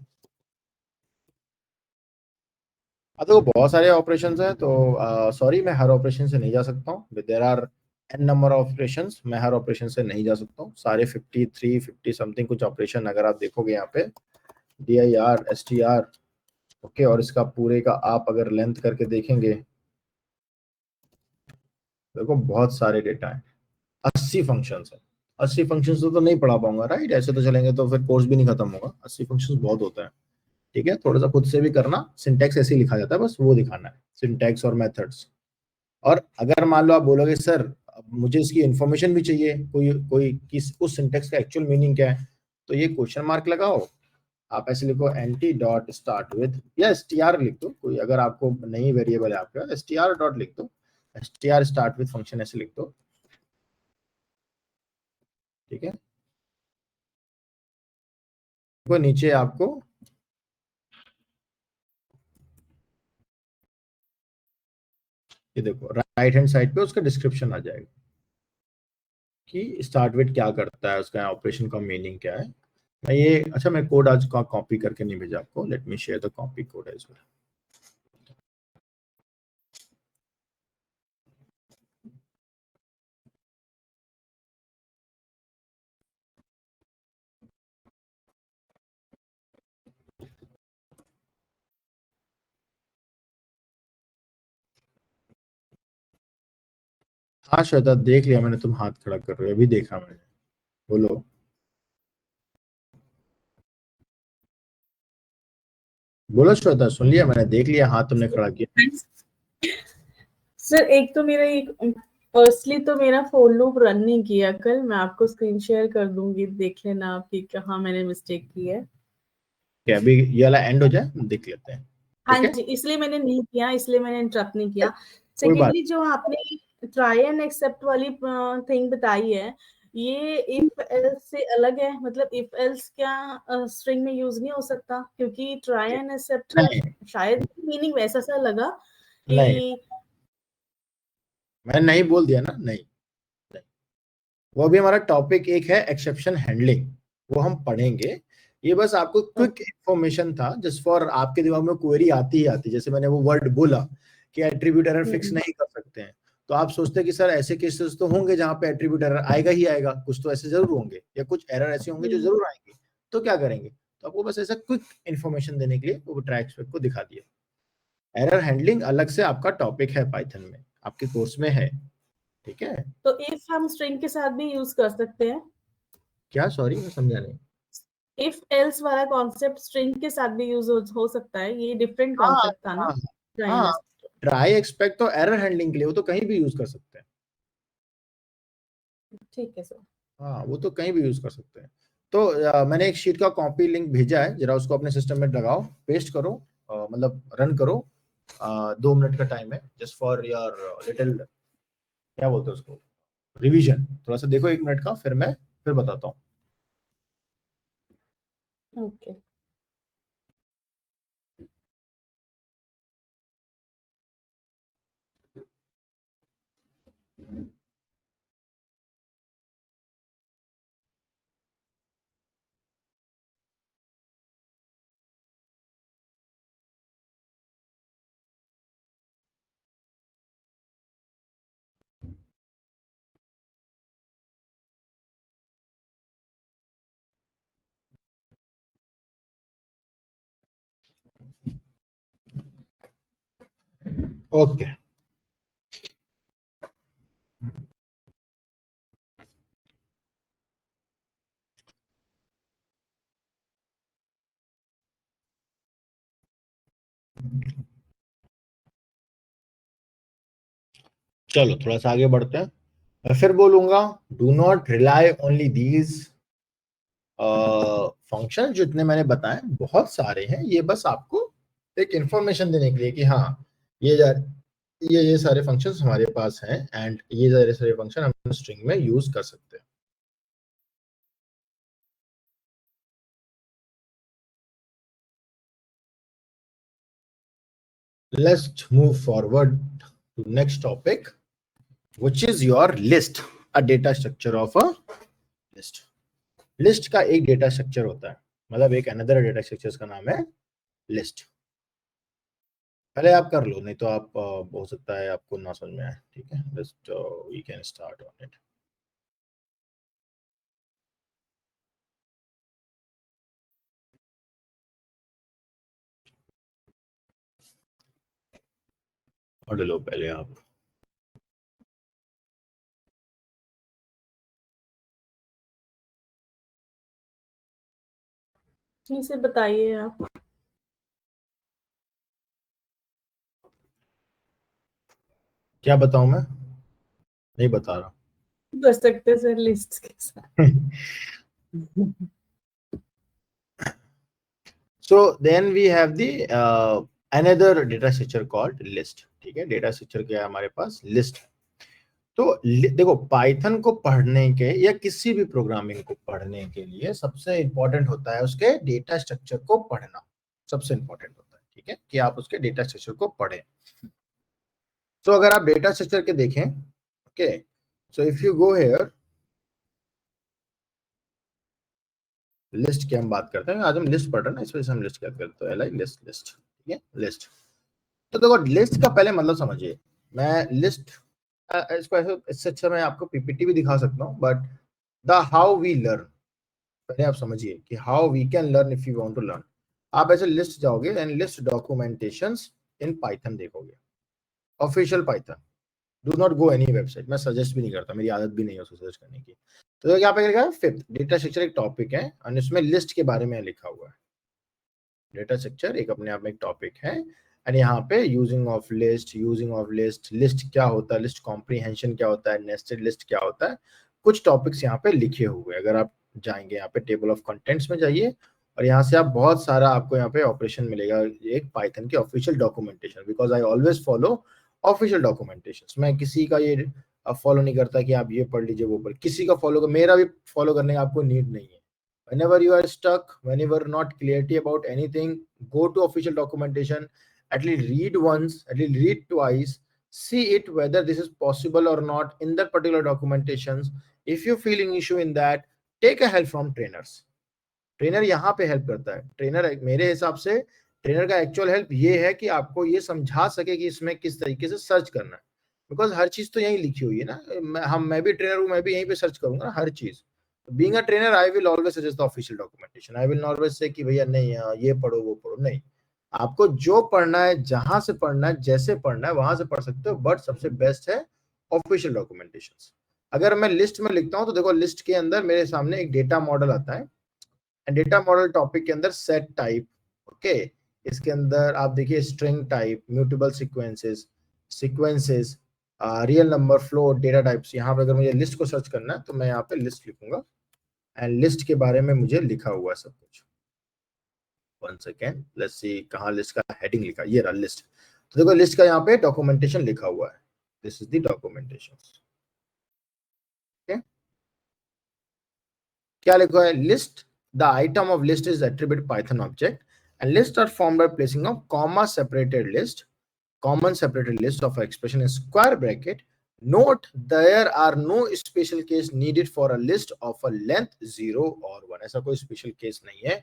तो बहुत सारे ऑपरेशन है, तो सॉरी मैं हर ऑपरेशन से नहीं जा सकता हूँ। There are an number of operation, मैं हर ऑपरेशन से नहीं जा सकता हूँ। सारे 53 50 समथिंग कुछ ऑपरेशन अगर आप देखोगे यहाँ पे, DIR STR, ओके, और इसका पूरे का आप अगर लेंथ करके देखेंगे, देखो बहुत सारे डेटा है, 80 फंक्शन है। 80 फंक्शन तो नहीं पढ़ा पाऊंगा, राइट? ऐसे तो चलेंगे तो फिर कोर्स भी नहीं खत्म होगा। 80 फंक्शन बहुत होता है। ठीक है, थोड़ा सा खुद से भी करना, सिंटैक्स ऐसे ही लिखा जाता है, बस वो दिखाना है, सिंटैक्स और मेथड्स। और अगर मान लो आप बोलोगे सर मुझे इसकी इंफॉर्मेशन भी चाहिए, कोई कोई किस उस सिंटेक्स का एक्चुअल मीनिंग क्या है, तो ये क्वेश्चन मार्क लगाओ, आप ऐसे लिखो एंटी डॉट स्टार्ट विद, या str लिख दो कोई, अगर आपको नई वेरिएबल है आपके पास, str डॉट लिख दो, str स्टार्ट विद फंक्शन ऐसे लिख दो। ठीक है, वो नीचे आपको ये देखो राइट हैंड साइड पे उसका डिस्क्रिप्शन आ जाएगा कि स्टार्ट विद क्या करता है, उसका ऑपरेशन का मीनिंग क्या है। मैं ये अच्छा मैं कोड आज का कॉपी करके नहीं भेजा आपको, let me share the copy code as well. हाँ श्वेता, देख लिया मैंने, तुम हाथ खड़ा कर रहे हो, अभी देखा मैंने। बोलो। बोलो श्वेता, सुन लिया मैंने, देख लिया हाथ तुमने खड़ा किया। सर एक तो मेरा एक फर्स्टली तो मेरा फॉर लूप रन नहीं किया कल, मैं आपको स्क्रीन शेयर कर दूंगी, देख लेना आप कि कहाँ मैंने मिस्टेक की है। क्या अभी ये वाला एंड हो जाए, देख लेते हैं। हाँ जी, इसलिए मैंने नहीं किया, इसलिए मैंने इंटरप्ट नहीं किया। कोई बात सेकेंडली जो आपने ट्राई एंड एक्सेप्ट वाली थिंग बताई है, ये इफ एल्स से अलग है, मतलब इफ एल्स क्या स्ट्रिंग में यूज नहीं हो सकता? क्योंकि ट्राई एंड एक्सेप्ट का नहीं शायद मीनिंग वैसा सा लगा नहीं, कि मैंने नहीं बोल दिया ना, नहीं नहीं। वो भी हमारा टॉपिक एक है एक्सेप्शन हैंडलिंग, वो हम पढ़ेंगे। ये बस आपको क्विक इंफॉर्मेशन था, जस्ट फॉर आपके दिमाग में क्वेरी आती ही आती, जैसे मैंने वो वर्ड बोला कि एट्रीब्यूट एरर फिक्स नहीं कर सकते हैं, तो आप सोचते हैं कि सर ऐसे केसेस तो होंगे जहां पे एट्रीब्यूट एरर आएगा ही आएगा, कुछ तो ऐसे जरूर होंगे, या कुछ एरर ऐसे होंगे जो जरूर आएंगे, तो क्या करेंगे? तो आपको बस ऐसा क्विक इंफॉर्मेशन देने के लिए वो ट्राई एक्सपेक्ट को दिखा दिया। एरर हैंडलिंग अलग से आपका टॉपिक है पाइथन में, आपके कोर्स में है, ठीक है। तो इफ हम स्ट्रिंग के साथ भी यूज कर सकते हैं? क्या, सॉरी मैं समझा नहीं। इफ एल्स वाला कॉन्सेप्ट स्ट्रिंग के साथ भी यूज हो सकता है? ये डिफरेंट हाँ कॉन्सेप्ट था ना? हाँ हाँ, ट्राई एक्सपेक्ट तो एरर हैंडलिंग के लिए, वो तो कहीं भी यूज कर सकते हैं। ठीक है सर। हाँ, वो तो कहीं भी यूज कर सकते हैं। तो मैंने एक शीट का कॉपी लिंक भेजा है, जरा उसको अपने सिस्टम में लगाओ, पेस्ट करो, मतलब रन करो। 2 मिनट का टाइम है, जस्ट फॉर योर लिटिल, क्या बोलते हैं उसको, रिवीजन। थोड़ा सा देखो 1 मिनट का, फिर मैं फिर बताता हूँ। ओके। ओके, चलो थोड़ा सा आगे बढ़ते हैं। मैं फिर बोलूंगा, do not rely only these function, जितने मैंने बताए बहुत सारे हैं, ये बस आपको एक इंफॉर्मेशन देने के लिए कि हाँ, ये ये सारे फंक्शंस हमारे पास हैं, एंड ये सारे फंक्शन हम स्ट्रिंग में यूज कर सकते हैं। Let's move forward to next topic, which is your list, a data structure of a list. List का एक डेटा स्ट्रक्चर होता है, मतलब एक अनदर डेटा स्ट्रक्चर का नाम है लिस्ट। पहले आप कर लो, नहीं तो आप हो सकता है आपको ना समझ में आए, ठीक है। Just we can start on it. पढ़ लो पहले आप। इसे बताइए आप। क्या बताऊं मैं, नहीं बता रहा। कर सकते सर लिस्ट के साथ। So then we have the another data structure called list, ठीक है। डेटा स्ट्रक्चर क्या है हमारे पास, लिस्ट। तो देखो, पाइथन को पढ़ने के या किसी भी प्रोग्रामिंग को पढ़ने के लिए सबसे इंपॉर्टेंट होता है उसके डेटा स्ट्रक्चर को पढ़ना, सबसे इंपॉर्टेंट होता है, ठीक है, कि आप उसके डेटा स्ट्रक्चर को पढ़ें। तो अगर आप डेटा स्ट्रक्चर के देखें, okay, so if you go here, list की हम बात करते हैं, आज हम लिस्ट पढ़ रहे हैं ना, इस वजह से हम लिस्ट कहते हैं, तो एल आई लिस्ट, लिस्ट, ठीक है, लिस्ट। तो देखो, लिस्ट का पहले मतलब समझिए। मैं लिस्ट, इसको ऐसे, इससे अच्छा मैं आपको पीपीटी भी दिखा सकता हूँ, but the how we learn, पहले आप समझिए कि how we can learn if you want to learn. आप ऐसे लिस्ट जाओगे and list documentations in Python देखोगे, official Python. Do not go any website, मैं सजेस्ट भी नहीं करता, मेरी आदत भी नहीं है उसको सजेस्ट करने की। तो यहाँ पे लिखा है फिफ्थ डेटा स्ट्रक्चर, एक टॉपिक है और इसमें लिस्ट के बारे में लिखा हुआ है। डेटा स्ट्रक्चर एक अपने आप में एक टॉपिक है, एंड यहाँ पे using of list, using of list, list क्या होता है, लिस्ट कॉम्प्रीहेंशन क्या होता है, नेस्टेड लिस्ट क्या होता है, कुछ टॉपिक्स यहाँ पे लिखे हुए हैं। अगर आप जाएंगे यहाँ पे टेबल ऑफ कंटेंट्स में जाइए, और यहाँ से आप बहुत सारा आपको यहाँ पे ऑपरेशन मिलेगा, एक पाइथन की official documentation, because I always follow official documentation. मैं किसी का ये अब फॉलो नहीं करता कि आप ये पढ़ लीजिए वो पढ़, किसी का फॉलो कर, मेरा भी फॉलो करने का आपको नीड नहीं है. Whenever you are stuck, whenever not clarity about anything, go to official documentation, at least read once, at least read twice, see it whether this is possible or not in that particular documentations. If you feeling issue in that, take a help from trainers. Trainer यहाँ पे help करता है. Trainer मेरे हिसाब से trainer का actual help ये है कि आपको ये समझा सके कि इसमें किस तरीके से सर्च करना है, बिकॉज हर चीज तो यहीं लिखी हुई है ना. मैं भी ट्रेनर हूँ, मैं भी यहीं पे सर्च करूंगा ना हर चीज. Being a trainer I will always suggest the official documentation. I will always say कि भैया नहीं ये पढ़ो वो पढ़ो, नहीं. आपको जो पढ़ना है, जहां से पढ़ना है, जैसे पढ़ना है वहां से पढ़ सकते हो, बट सबसे बेस्ट है ऑफिशियल डॉक्यूमेंटेशन. अगर मैं लिस्ट में लिखता हूँ तो देखो लिस्ट के अंदर मेरे सामने एक डेटा मॉडल आता है. डेटा मॉडल टॉपिक के अंदर सेट टाइप, ओके, इसके अंदर आप देखिए string type, mutable sequences, real number, float, data types. यहाँ पे अगर मुझे लिस्ट को सर्च करना है तो मैं यहाँ पे लिस्ट लिखूंगा एंड लिस्ट के बारे में मुझे लिखा हुआ है सब कुछ. वन सेकेंड, लेट्स सी कहाँ लिस्ट का हेडिंग लिखा, ये रहा लिस्ट. तो देखो लिस्ट का यहाँ पे डॉक्यूमेंटेशन लिखा हुआ है. This is the documentation. क्या लिखा है? List, the item of list is attribute Python object, and lists are formed by placing a comma separated list, common separated list of expression in square bracket. Note, there are no special case needed for a list of a length 0 or 1. ऐसा कोई special case नहीं है.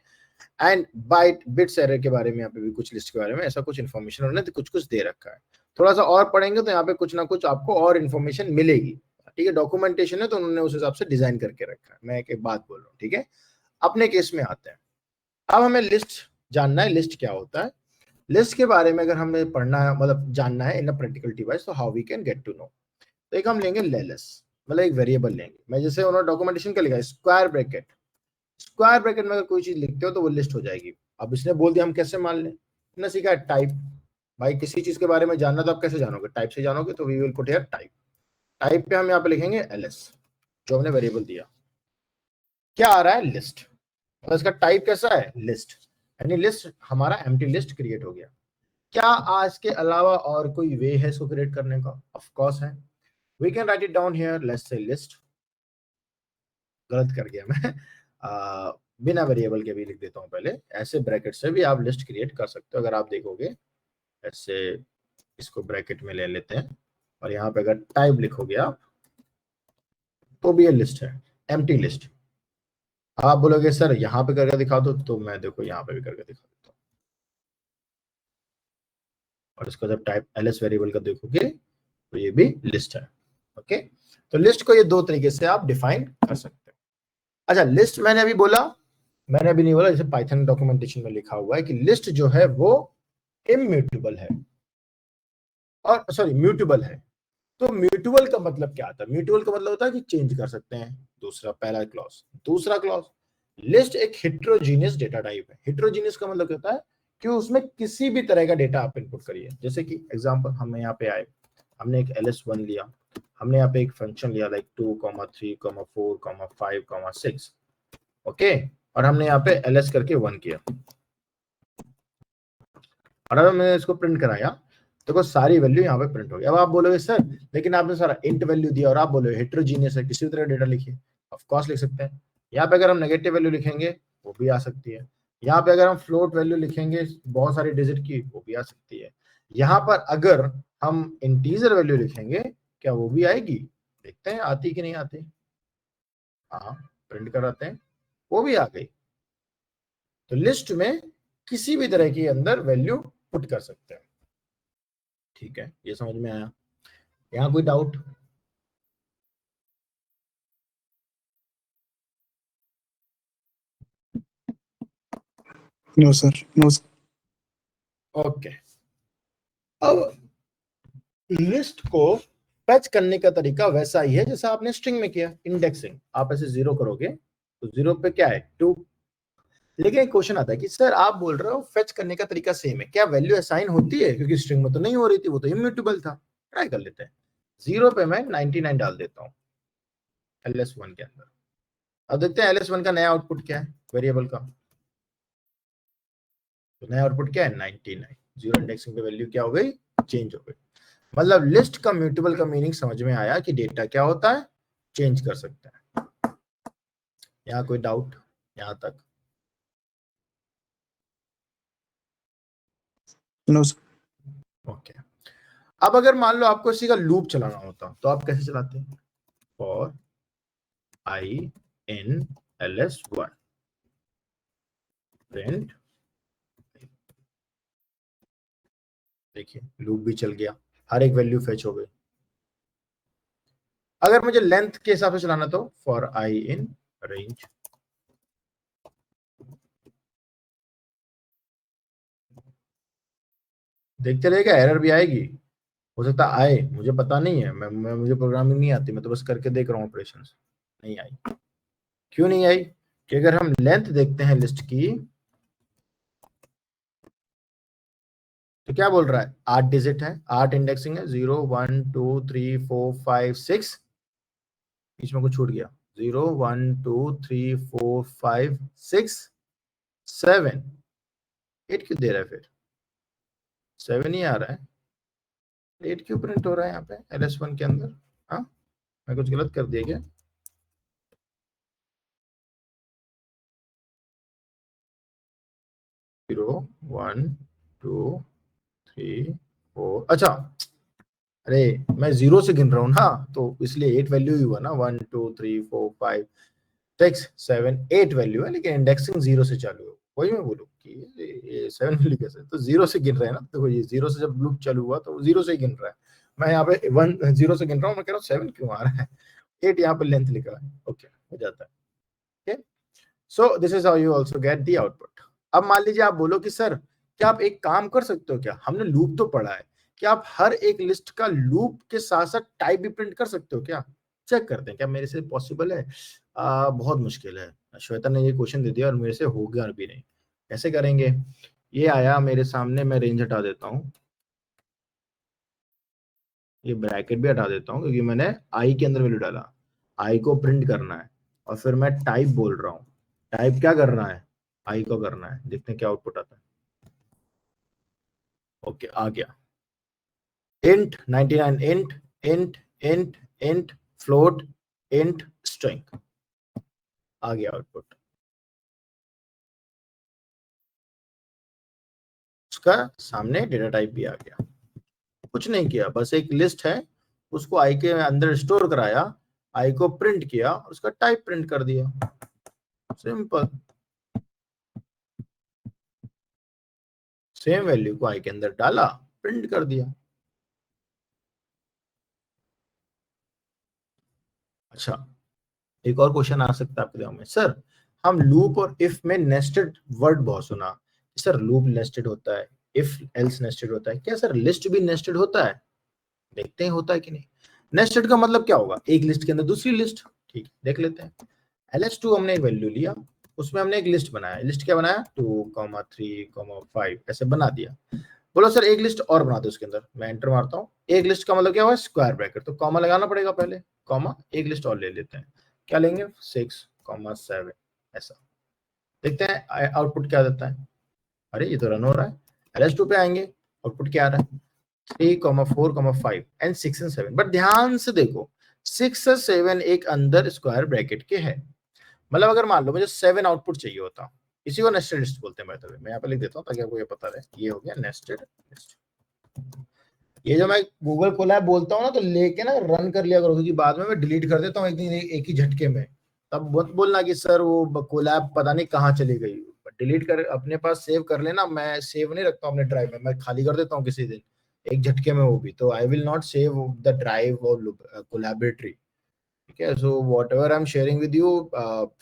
And bite bits error के बारे में यहाँ पे भी कुछ लिस्ट के बारे में ऐसा कुछ इन्फॉर्मेशन उन्होंने तो कुछ दे रखा है. थोड़ा सा और पढ़ेंगे तो यहाँ पे कुछ ना कुछ आपको और इन्फॉर्मेशन मिलेगी. ठीक है, डॉक्यूमेंटेशन है तो उन्होंने उस हिसाब से डिजाइन करके रखा है. मैं एक बात बोल रहा हूँ. ठीक है, अपने केस में आते हैं. अब हमें लिस्ट जानना है, लिस्ट क्या होता है. लिस्ट के बारे में अगर हमें पढ़ना है, मतलब जानना है इन अ प्रैक्टिकल डिवाइस, तो how we can get to know. तो एक हम लेंगे लेलेस, मतलब एक वेरिएबल लेंगे. मैं जैसे उन्होंने डॉक्यूमेंटेशन क्या लिखा है, स्क्वायर ब्रैकेट. स्क्वायर ब्रैकेट में अगर कोई चीज लिखते हो तो वो लिस्ट हो जाएगी. अब इसने बोल दिया, हम कैसे मान लें. ना सीखा है टाइप. भाई किसी चीज के बारे में जानना तो आप कैसे जानोगे, टाइप से जानोगे. तो we will put here type. Type पे हम यहाँ पे लिखेंगे ls, जो हमने वेरिएबल दिया. क्या आ रहा है, लिस्ट. तो इसका टाइप कैसा है, लिस्ट. यानी लिस्ट हमारा एम्प्टी लिस्ट क्रिएट हो गया. क्या आज के अलावा और कोई वे है इसको क्रिएट करने का? ऑफ कोर्स है. We can write it down here, let's say list. गलत कर गया मैं. बिना वेरिएबल के भी लिख देता हूं पहले. ऐसे ब्रैकेट से भी आप लिस्ट क्रिएट कर सकते हो. अगर आप देखोगे ऐसे, इसको ब्रैकेट में ले लेते हैं और यहाँ पे अगर टाइप लिखोगे आप तो भी ये लिस्ट है, एम्प्टी लिस्ट. आप बोलोगे सर यहाँ पे करके दिखा दो, तो मैं देखो यहाँ पे भी करके दिखा देता हूँ. और इसको जब टाइप ls वेरिएबल का देखोगे तो ये भी लिस्ट है. ओके, तो लिस्ट को ये दो तरीके से आप डिफाइन कर सकते हो. अच्छा, लिस्ट मैंने अभी बोला, मैंने अभी नहीं बोला, जैसे पाइथन डॉक्यूमेंटेशन में लिखा हुआ है कि लिस्ट जो है वो इम्यूटेबल है, और सॉरी म्यूटेबल है. तो म्यूटेबल का मतलब क्या आता है? म्यूटेबल का मतलब होता है कि चेंज कर सकते हैं. दूसरा, पहला क्लॉज. दूसरा क्लॉज, लिस्ट एक हेट्रोजीनियस डेटा टाइप है. हेट्रोजीनियस का मतलब होता है कि उसमें किसी भी तरह का डेटा आप इनपुट करिए. जैसे कि एग्जांपल, हम यहाँ पे आए, हमने एक ls1 लिया, हमने यहाँ पे एक फंक्शन लिया लाइक 2, 3, 4, 5, 6. ओके, और हमने यहाँ पे ls करके 1 किया. और अब मैंने इसको प्रिंट कराया, देखो सारी वैल्यू यहाँ पे प्रिंट हो गई. अब आप बोलोगे सर लेकिन आपने सारा इंट वैल्यू दिया और आप बोलोगे हेट्रोजीनियस है, किसी भी तरह डेटा लिखिए. ऑफ कोर्स लिख सकते हैं. यहाँ पे अगर हम नेगेटिव वैल्यू लिखेंगे वो भी आ सकती है. यहाँ पे अगर हम फ्लोट वैल्यू लिखेंगे बहुत सारी डिजिट की, वो भी आ सकती है. यहाँ पर अगर हम इंटीजर वैल्यू लिखेंगे, क्या वो भी आएगी? देखते हैं आती कि नहीं आती. हाँ, प्रिंट कराते हैं, वो भी आ गई. तो लिस्ट में किसी भी तरह की अंदर वैल्यू पुट कर सकते हैं. ठीक है, ये समझ में आया? यहाँ कोई doubt? No sir, no sir. Okay, अब लिस्ट को फैच करने का तरीका वैसा ही है जैसा आपने स्ट्रिंग में किया, इंडेक्सिंग. आप ऐसे 0 करोगे तो 0 पे क्या है, 2. लेकिन एक क्वेश्चन आता है कि सर आप बोल रहे हो फैच करने का तरीका सेम है, क्या वैल्यू असाइन होती है? क्योंकि स्ट्रिंग में तो नहीं हो रही थी, वो तो इम्यूटेबल था. ट्राई कर लेते हैं. 0 पे मैं 99 डाल देता हूँ ls1 के अंदर. अब देखते हैं ls1 का नया आउटपुट क्या है वेरिएबल का. तो नया आउटपुट क्या है, 99. 0 इंडेक्सिंग पे वैल्यू क्या हो गई, चेंज हो गई. मतलब लिस्ट का म्यूटेबल का मीनिंग समझ में आया कि डेटा क्या होता है, चेंज कर सकते हैं। यहाँ कोई डाउट यहाँ तक? No okay. अब अगर मान लो आपको इसी का लूप चलाना होता तो आप कैसे चलाते हैं? For I in ls1 print, देखिए लूप भी चल गया, हर एक वैल्यू फेच हो गई। अगर मुझे लेंथ के हिसाब से चलाना तो फॉर आई इन रेंज, देखते रहेगा, एरर भी आएगी, हो सकता आए, मुझे पता नहीं है, मुझे प्रोग्रामिंग नहीं आती, मैं तो बस करके देख रहा हूँ ऑपरेशंस। नहीं आई, क्यों नहीं आई? कि अगर हम लेंथ देखते हैं लिस्ट की तो क्या बोल रहा है, 8 डिजिट है, 8 इंडेक्सिंग है, 0 1 2 3 4 5 6, बीच में कुछ छूट गया, 0 1 2 3 4 5 6 7 8 क्यों दे रहा है फिर? 7 ही आ रहा है, 8 क्यों प्रिंट हो रहा है यहाँ पे ls1 के अंदर? हाँ, मैं कुछ गलत कर दिया क्या? जीरो 1 2 3 4, अच्छा अरे मैं 0 से गिन रहा हूँ ना, तो इसलिए 8 वैल्यू ही हुआ ना, 1 2 3 4 5 6 7 8 वैल्यू है, लेकिन इंडेक्सिंग 0 से चालू है। वही मैं बोलूँ कि ये 7 वैल्यू कैसे, तो 0 से गिन रहे हैं ना, देखो ये 0 से जब लूप चालू हुआ तो 0 से ही गिन रहा है। मैं यहाँ पे 1 0 से गिन रहा हूँ, मैं कह रहा हूँ 7 क्यों आ रहा है, 8 यहाँ पे लेंथ लिखा है, ओके हो जाता है। Okay, so this is how you also get the output. अब मान लीजिए आप बोलो कि सर क्या आप एक काम कर सकते हो, क्या हमने लूप तो पढ़ा है, क्या आप हर एक लिस्ट का लूप के साथ साथ टाइप भी प्रिंट कर सकते हो क्या? चेक करते हैं क्या मेरे से पॉसिबल है। बहुत मुश्किल है, श्वेता ने ये क्वेश्चन दे दिया और मेरे से हो गया भी नहीं। कैसे करेंगे? ये आया मेरे सामने, मैं रेंज हटा देता हूँ, ये ब्रैकेट भी हटा देता हूँ क्योंकि मैंने आई के अंदर वैल्यू डाला, आई को प्रिंट करना है और फिर मैं टाइप बोल रहा हूँ, टाइप क्या करना है, आई को करना है, देखते हैं क्या आउटपुट आता है। ओके आ गया, int 99 int float int string, आ गया आउटपुट। उसका सामने डेटा टाइप भी आ गया, कुछ नहीं किया, बस एक लिस्ट है उसको आई के अंदर स्टोर कराया, आई को प्रिंट किया, उसका टाइप प्रिंट कर दिया, सिंपल। सेम वैल्यू को आई के अंदर डाला, प्रिंट कर दिया। अच्छा, एक और क्वेश्चन आ सकता है आपके दिमाग में, सर हम लूप और इफ में नेस्टेड वर्ड बहुत सुना, सर लूप नेस्टेड होता है, इफ एल्स नेस्टेड होता है, क्या सर लिस्ट भी नेस्टेड होता है? देखते हैं होता है कि नहीं। नेस्टेड का मतलब क्या होगा, एक लिस्ट के अंदर दूसरी लिस्ट, ठीक देख लेते हैं। ls2 हमने एक वैल्यू लिया, उसमें हमने एक लिस्ट बनाया, लिस्ट क्या बनाया 2, 3, 5 ऐसे बना दिया। बोलो सर एक लिस्ट और बना दो उसके अंदर, मैं एंटर मारता हूँ, एक लिस्ट का मतलब क्या हुआ, स्क्वायर ब्रैकेट, तो कॉमा लगाना पड़ेगा पहले, कॉमा एक लिस्ट और ले लेते हैं, क्या लेंगे 6, 7 ऐसा। देखते हैं आउटपुट क्या देता है। अरे ये तो रन हो रहा है, ls2 पे आएंगे, आउटपुट क्या आ रहा है 3, 4, 5 एंड 6 एंड 7, बट ध्यान से देखो 6 और 7 एक अंदर स्क्वायर ब्रैकेट के है, मतलब अगर मान लो मुझे 7 आउटपुट चाहिए होता, इसी को नेस्टेड लिस्ट बोलते हैं, मैं यहाँ पे लिख देता हूँ ताकि आपको ये पता रहे, ये हो गया नेस्टेड लिस्ट। ये जो मैं गूगल कोलैब बोलता हूँ ना, तो लेके ना रन कर लिया करो, क्योंकि बाद में मैं डिलीट कर देता हूँ एक दिन एक ही झटके में, तब मत बोलना कि सर वो कोलैब पता नहीं कहाँ चली गई, डिलीट कर अपने पास सेव कर लेना, मैं सेव नहीं रखता हूँ अपने ड्राइव में, मैं खाली कर देता हूँ किसी दिन एक झटके में वो भी, तो I will not save the drive और कोलैबोरेटरी, ठीक है। So what ever I am sharing with you,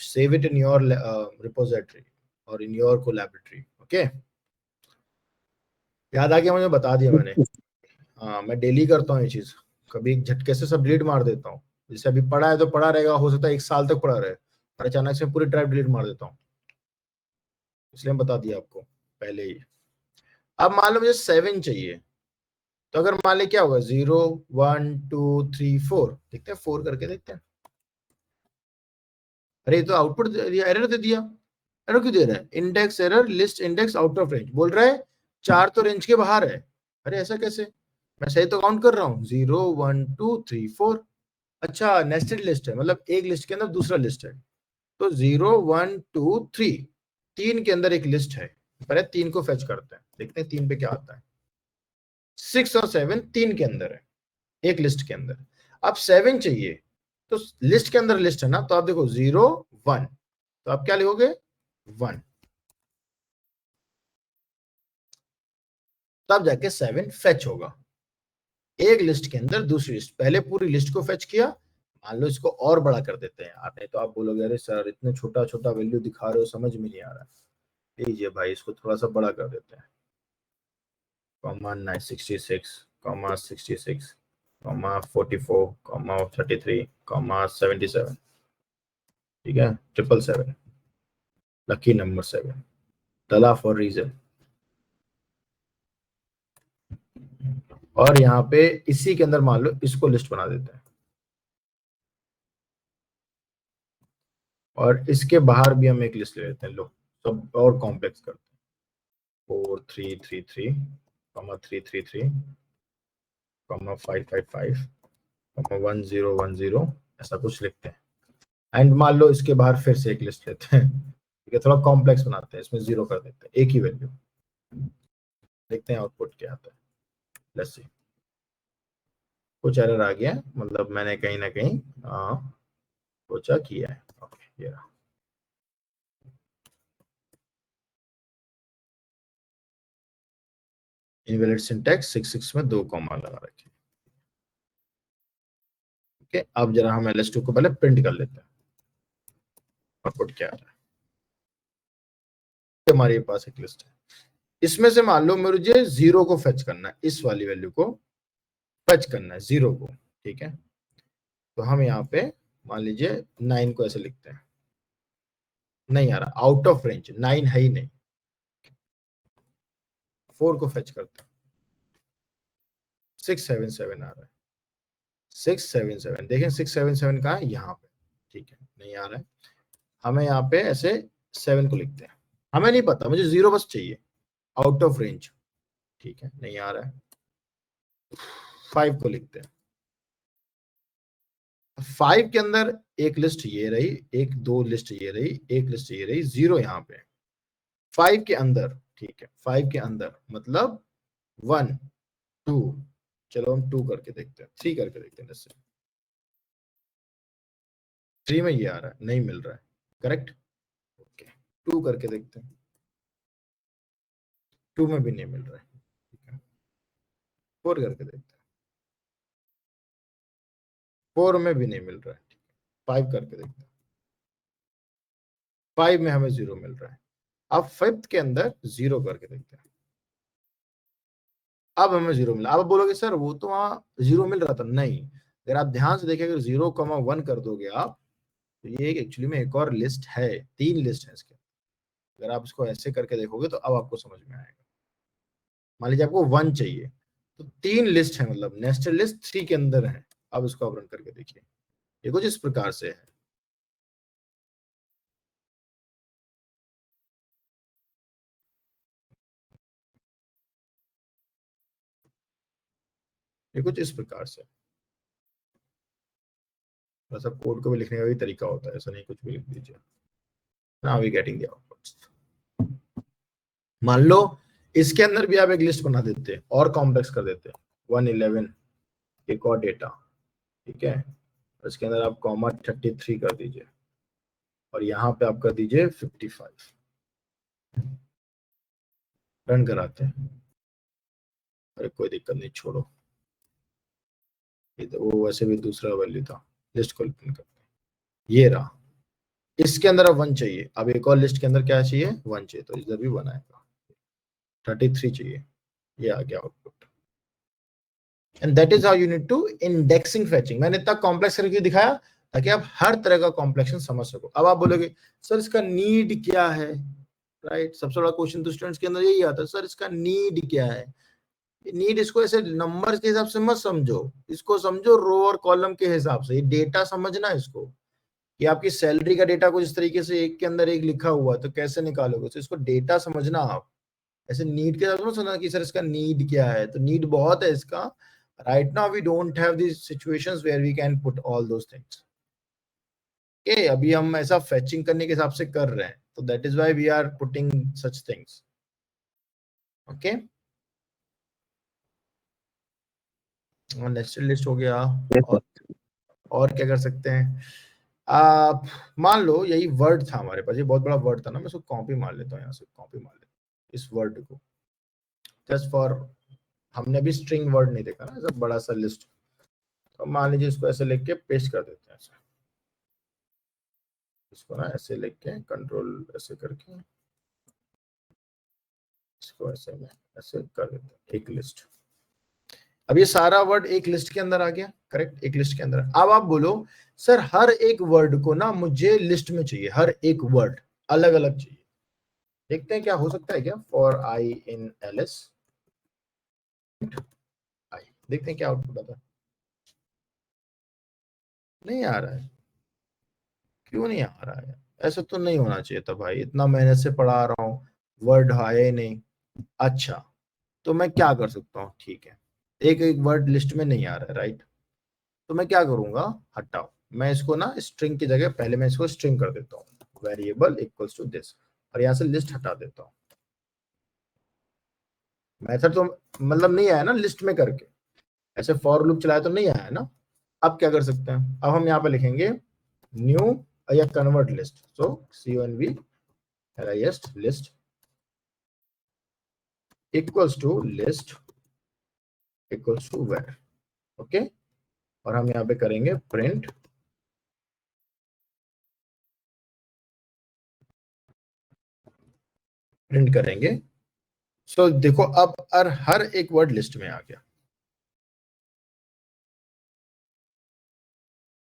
save it in your repository और इन योर कोलैबोरेटरी, ओके। याद आ गया, मुझे बता दिया मैंने। हाँ मैं डेली करता हूँ ये चीज, कभी एक झटके से सब डिलीट मार देता हूँ, जैसे अभी पड़ा है तो पड़ा रहेगा, हो सकता है 1 साल तक पड़ा रहे, और अचानक से पूरी ड्राइव डिलीट मार देता हूँ, इसलिए बता दिया आपको पहले ही। अब मान लो मुझे 7 चाहिए, तो अगर मान ले क्या होगा 0 1 2 3 4, देखते हैं 4 करके देखते हैं। अरे तो आउटपुट एरर दे दिया, एरर क्यों दे रहा है, index error list index out of range बोल रहा है, 4 तो रेंज के बाहर है। अरे ऐसा कैसे, मैं सही तो काउंट कर रहा हूँ, 0 1 2 3 4। अच्छा, नेस्टेड लिस्ट है, मतलब एक लिस्ट के अंदर दूसरा लिस्ट है, तो 0 1 2 3 3 के अंदर एक लिस्ट है। पहले 3 को फेच करते हैं, देखते हैं 3 पे क्या आता है। 6 और 7 3 के अंदर है, एक लिस्ट के अंदर। अब 7 चाहिए, तो लिस्ट के अंदर लिस्ट है ना, तो आप देखो 0 1, तो आप क्या लिखोगे 1, तब जाके 7 फेच होगा। एक लिस्ट के अंदर दूसरी लिस्ट, पहले पूरी लिस्ट को फेच किया। मान लो इसको और बड़ा कर देते हैं यार, नहीं तो आप बोलोगे अरे सर इतने छोटा छोटा वैल्यू दिखा रहे हो, समझ में नहीं आ रहा। लीजिए भाई, इसको थोड़ा सा बड़ा कर देते हैं, comma 966, comma 66, comma 44, comma 33, comma 77। ठीक है, 777, लकी नंबर 7, डला फॉर रीजन। और यहाँ पे इसी के अंदर मान लो इसको लिस्ट बना देते हैं, और इसके बाहर भी हम एक लिस्ट ले लेते हैं। लो, सब और कॉम्प्लेक्स करते हैं, 4333, 333, 555, 1010, ऐसा कुछ लिखते हैं। एंड मान लो इसके बाहर फिर से एक लिस्ट लेते हैं, ठीक है, थोड़ा कॉम्प्लेक्स बनाते हैं, इसमें 0 कर देते हैं, एक ही वैल्यू। देखते हैं आउटपुट क्या आता है। लेट्स सी, कुछ एरर आ गया, मतलब मैंने कहीं ना कहीं सोचा किया है। ओके, ये रहा। इनवैलिड सिंटैक्स, 66 में 2 कॉमा लगा रखे। ओके, अब जरा हम ls2 को पहले प्रिंट कर लेते हैं, आउटपुट क्या आ रहा है। हमारे पास एक लिस्ट है, इसमें से मान लो मुझे 0 को फेच करना है, इस वाली वैल्यू को फेच करना है, 0 को। ठीक है, तो हम यहाँ पे मान लीजिए 9 को ऐसे लिखते हैं, नहीं आ रहा, आउट ऑफ रेंज, 9 है ही नहीं। 4 को फेच करते हैं, 677 आ रहा है, 677, देखें 677 कहाँ है, यहाँ पे। ठीक है, नहीं आ रहा है, हमें यहाँ पे ऐसे 7 को लिखते हैं, हमें नहीं पता, मुझे 0 बस चाहिए, आउट ऑफ रेंज। ठीक है, नहीं आ रहा है, 5 को लिखते हैं। 5 के अंदर एक लिस्ट ये रही, एक 2 लिस्ट ये रही, एक लिस्ट ये रही, 0 यहाँ पे 5 के अंदर। ठीक है, 5 के अंदर मतलब 1 2, चलो हम 2 करके देखते हैं, 3 करके देखते हैं। जैसे 3 में ये आ रहा है, नहीं मिल रहा है, करेक्ट। ओके, 2 करके देखते हैं, 2 में भी नहीं मिल रहा है। ठीक है, 4 करके देखते हैं, 4 में भी नहीं मिल रहा है। 5 करके देखते हैं, 5 में हमें 0 मिल रहा है। अब 5th के अंदर 0 करके देखते हैं, अब हमें 0 मिला। अब आप बोलोगे सर वो तो वहां 0 मिल रहा था, नहीं, अगर आप ध्यान से देखें, अगर 0,1 कर दोगे आप, तो ये एक्चुअली में एक और लिस्ट है, 3 लिस्ट है इसके। अगर आप इसको ऐसे करके देखोगे तो अब आपको समझ में आएगा। मान लीजिए आपको 1 चाहिए, तो 3 लिस्ट है, मतलब नेस्टेड लिस्ट 3 के अंदर है। अब इसको आप रन करके देखिए, ये कुछ इस प्रकार से है। ये कुछ इस प्रकार से, थोड़ा सा कोड को भी लिखने का भी तरीका होता है, ऐसा नहीं कुछ भी लिख दीजिए। Now we getting the outputs. मान लो इसके अंदर भी आप एक लिस्ट बना देते हैं और कॉम्प्लेक्स कर देते हैं, 111 एक और डेटा। ठीक है, इसके अंदर आप कॉमा 33 कर दीजिए, और यहाँ पे आप कर दीजिए 55। रन कराते हैं, अरे कोई दिक्कत नहीं, छोड़ो, ये तो वो वैसे भी दूसरा वैल्यू था। लिस्ट को ओपन करते हैं, ये रहा, इसके अंदर अब 1 चाहिए। अब एक और लिस्ट के अंदर क्या चाहिए, 1 चाहिए, तो इधर भी 1 आएगा। 33 चाहिए, ये आ गया output. And that is how you need to indexing fetching. मैंने इतना कॉम्प्लेक्स करके दिखाया ताकि आप हर तरह का कॉम्प्लेक्शन समझ सको। अब आप बोलोगे सर इसका नीड क्या है, राइट। सबसे बड़ा क्वेश्चन तो स्टूडेंट्स के अंदर यही आता है, सर इसका नीड क्या है। नीड इसको ऐसे नंबर के हिसाब से मत समझो, इसको समझो रो और कॉलम के हिसाब से। ये डेटा समझना इसको, कि आपकी सैलरी का डेटा कुछ इस तरीके से एक के अंदर एक लिखा हुआ, तो कैसे निकालोगे, तो इसको डेटा समझना आप। ऐसे नीड के हिसाब से समझना कि सर इसका नीड क्या है, तो नीड बहुत है इसका, right now we don't have these situations where we can put all those things. Okay, अभी हम ऐसा fetching करने के हिसाब से कर रहे हैं, तो that is why we are putting such things. Okay, nested list हो गया. और क्या कर सकते हैं आप? मान लो यही वर्ड था हमारे पास, ये बहुत बड़ा वर्ड था ना, मैं इसको कॉपी मार लेता हूँ, यहाँ से कॉपी मार लेता हूँ इस वर्ड को, जस्ट फॉर, हमने भी स्ट्रिंग वर्ड नहीं देखा ना, ऐसा बड़ा सा लिस्ट. तो मान लीजिए इसको ऐसे लिख के पेस्ट कर देते हैं, ऐसे इसको ना ऐसे लिख के कंट्रोल ऐसे करके इसको ऐसे कर देते हैं, एक लिस्ट. अब ये सारा वर्ड एक लिस्ट के अंदर आ गया, करेक्ट, एक लिस्ट के अंदर. अब आप बोलो सर हर एक वर्ड को ना मुझे लिस्ट में चाहिए, हर एक वर्ड अलग अलग चाहिए. देखते हैं क्या हो सकता है क्या. फॉर आई इन एलएस आई, देखते हैं क्या आउटपुट आता है. नहीं आ रहा है, क्यों नहीं आ रहा है? ऐसा तो नहीं होना चाहिए था भाई, इतना मेहनत से पढ़ा रहा हूँ, वर्ड आया ही नहीं. अच्छा, तो मैं क्या कर सकता हूँ? ठीक है, एक एक वर्ड लिस्ट में नहीं आ रहा है, राइट. तो मैं क्या करूंगा, हटाओ, मैं इसको ना स्ट्रिंग की जगह पहले मैं इसको स्ट्रिंग कर देता हूँ, वेरिएबल इक्वल्स टू दिस, और यहाँ से लिस्ट हटा देता हूँ. मेथड तो मतलब नहीं आया ना लिस्ट में करके, ऐसे फॉर लूप चलाया तो नहीं आया ना. अब क्या कर सकते हैं, अब हम यहाँ पे लिखेंगे न्यू या convert list. So conv list equals to list equals to where. Okay, और हम यहाँ पे करेंगे प्रिंट करेंगे. सो देखो अब हर एक वर्ड लिस्ट में आ गया,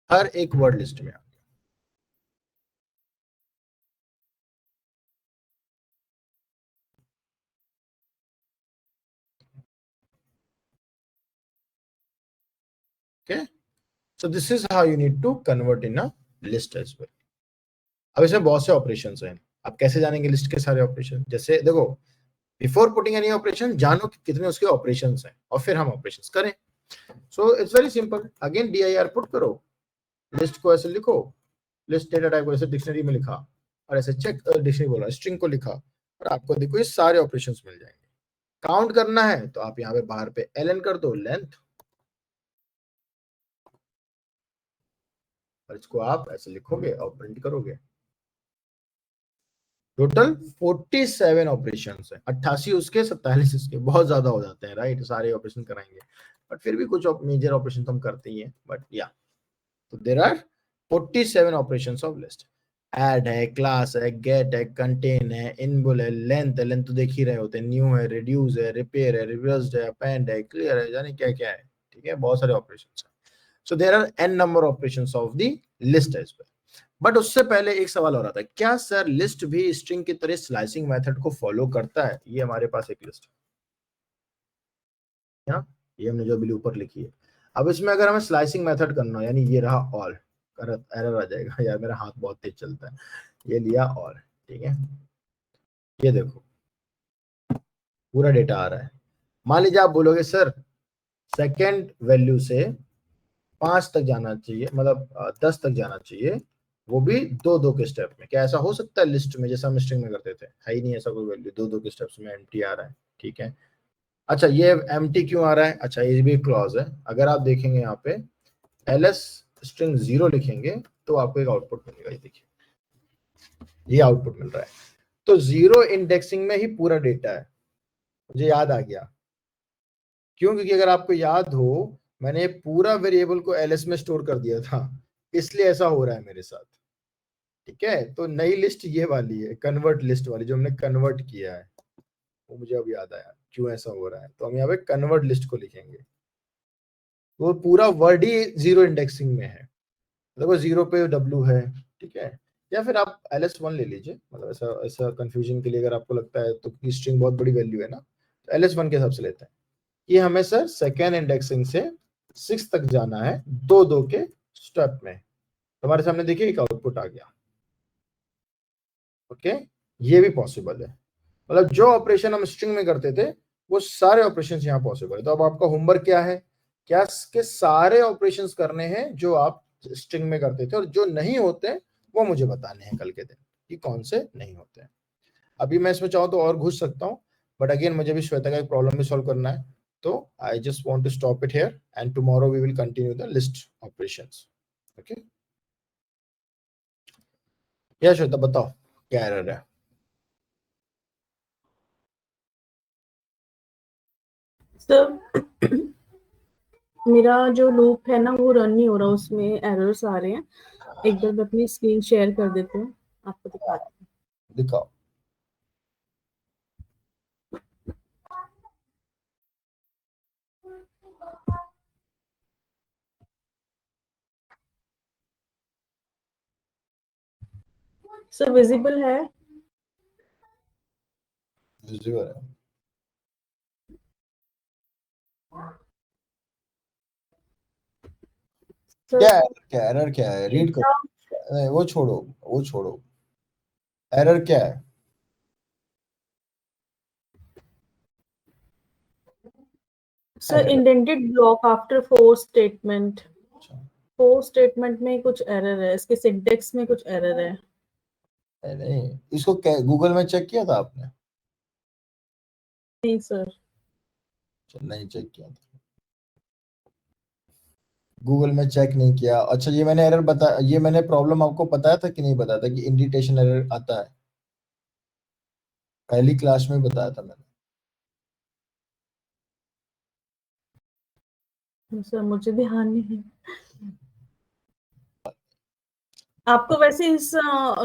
हर एक वर्ड लिस्ट में आ गया. Okay, so this is how you need to convert in a list as well. अब इसमें बहुत से ऑपरेशंस हैं, आप कैसे जानेंगे लिस्ट के सारे ऑपरेशन? जैसे देखो, बिफोर पुटिंग एनी ऑपरेशन जानो कि कितने उसके ऑपरेशंस हैं और फिर हम ऑपरेशंस करें. So it's very simple. Again dir put करो, लिस्ट को ऐसे लिखो, लिस्ट डेटा टाइप को ऐसे डिक्शनरी में लिखा, और ऐसे चेक डिक्शनरी बोला, स्ट्रिंग को लिखा, और आपको देखो ये सारे ऑपरेशंस मिल जाएंगे. काउंट करना है तो आप यहाँ पे बाहर पे ln कर दो, लेंथ, और इसको आप ऐसे लिखोगे और प्रिंट करोगे. टोटल 47 ऑपरेशंस है, 88 उसके 47 इसके, बहुत ज्यादा हो जाते हैं, राइट. सारे ऑपरेशन कराएंगे, बट फिर भी कुछ मेजर ऑपरेशन तो हम करते ही हैं, बट या. तो there are 47 operations of list. Add है, क्लास है, गेट है, कंटेन है, इनबुल है, लेंथ है, लेंथ तो देख ही रहे होते हैं, न्यू है, रिड्यूस है, रिपेयर है, रिवर्स्ड है, अपेंड है, क्लियर है, जाने क्या क्या है. ठीक है, बहुत सारे ऑपरेशंस हैं. So there are n number operations of the list as well. But उससे पहले एक सवाल हो रहा था, क्या सर लिस्ट भी स्ट्रिंग की तरह स्लाइसिंग मेथड को फॉलो करता है? ये हमारे पास एक लिस्ट है, ये हमने जो अभी ऊपर लिखी है. अब इसमें अगर हमें स्लाइसिंग मेथड करना है, यानी ये रहा ऑल, एरर आ जाएगा यार, मेरा हाथ बहुत तेज चलता है. ये लिया ऑल, ठीक है, ये देखो पूरा डेटा आ रहा है. मान लीजिए आप बोलोगे सर सेकेंड वैल्यू से 5 तक जाना चाहिए, मतलब 10 तक जाना चाहिए, वो भी 2-2 के स्टेप में. क्या ऐसा हो सकता है लिस्ट में, जैसा हम स्ट्रिंग में करते थे? है ही नहीं ऐसा कोई वैल्यू, 2-2 के स्टेप्स में एम्प्टी आ रहा है. ठीक है, अच्छा ये एम्प्टी क्यों आ रहा है? अच्छा ये भी क्लॉज है. अगर आप देखेंगे यहाँ पे ls स्ट्रिंग 0 लिखेंगे तो आपको एक आउटपुट मिलेगा, ये देखिए ये आउटपुट मिल रहा है. तो 0 इंडेक्सिंग में ही पूरा डेटा है. मुझे याद आ गया क्यों, क्योंकि अगर आपको याद हो मैंने पूरा वेरिएबल को ls में स्टोर कर दिया था, इसलिए ऐसा हो रहा है मेरे साथ. ठीक है, तो नई लिस्ट ये वाली है, कन्वर्ट लिस्ट वाली, जो हमने कन्वर्ट किया है, वो मुझे अब याद आया क्यों ऐसा हो रहा है. तो हम यहाँ पे कन्वर्ट लिस्ट को लिखेंगे, वो पूरा वर्ड ही 0 इंडेक्सिंग में है, देखो 0 पे w है. ठीक है, या फिर आप ls1 ले लीजिए, मतलब ऐसा कंफ्यूजन के लिए अगर आपको लगता है तो स्ट्रिंग बहुत बड़ी वैल्यू है ना, तो ls1 के हिसाब से लेते हैं. ये हमें सर सेकेंड इंडेक्सिंग से 6 तक जाना है, 2-2 के स्टेप में. हमारे सामने देखिए एक आउटपुट आ गया. ओके, ये भी पॉसिबल है, मतलब जो ऑपरेशन हम स्ट्रिंग में करते थे वो सारे ऑपरेशंस यहाँ पॉसिबल है. तो अब आपका होमवर्क क्या है, क्या के सारे ऑपरेशंस करने हैं जो आप स्ट्रिंग में करते थे, और जो नहीं होते वो मुझे बताने हैं कल के दिन कि कौन से नहीं होते हैं। अभी मैं इसमें चाहूँ तो और घुस सकता हूँ, बट अगेन मुझे भी श्वेता का एक प्रॉब्लम भी सॉल्व करना है, तो I just want to stop it here and tomorrow we will continue the list operations. Okay, या श्वेता बताओ क्या एरर है? सर मेरा जो लूप है ना वो रन नहीं हो रहा, उसमें एरर्स आ रहे हैं। एक बार मैं अपनी स्क्रीन शेयर कर देती हूँ, आपको दिखाती हूँ। दिखाओ। सर विजिबल है? विजिबल है। क्या सर है, क्या एरर क्या है, रीड करो। नहीं, वो छोड़ो, वो छोड़ो, एरर क्या है? Sir indented block after four statement, four statement में कुछ एरर है, इसके सिंटेक्स में कुछ एरर है। नहीं, इसको गूगल में चेक किया था आपने? नहीं सर। नहीं चेक किया था, गूगल में चेक नहीं किया। अच्छा, ये मैंने एरर बता, ये मैंने प्रॉब्लम आपको बताया था कि नहीं बताया था कि इंडिटेशन एरर आता है? पहली क्लास में बताया था मैंने। सर मुझे ध्यान नहीं है। आपको वैसे इस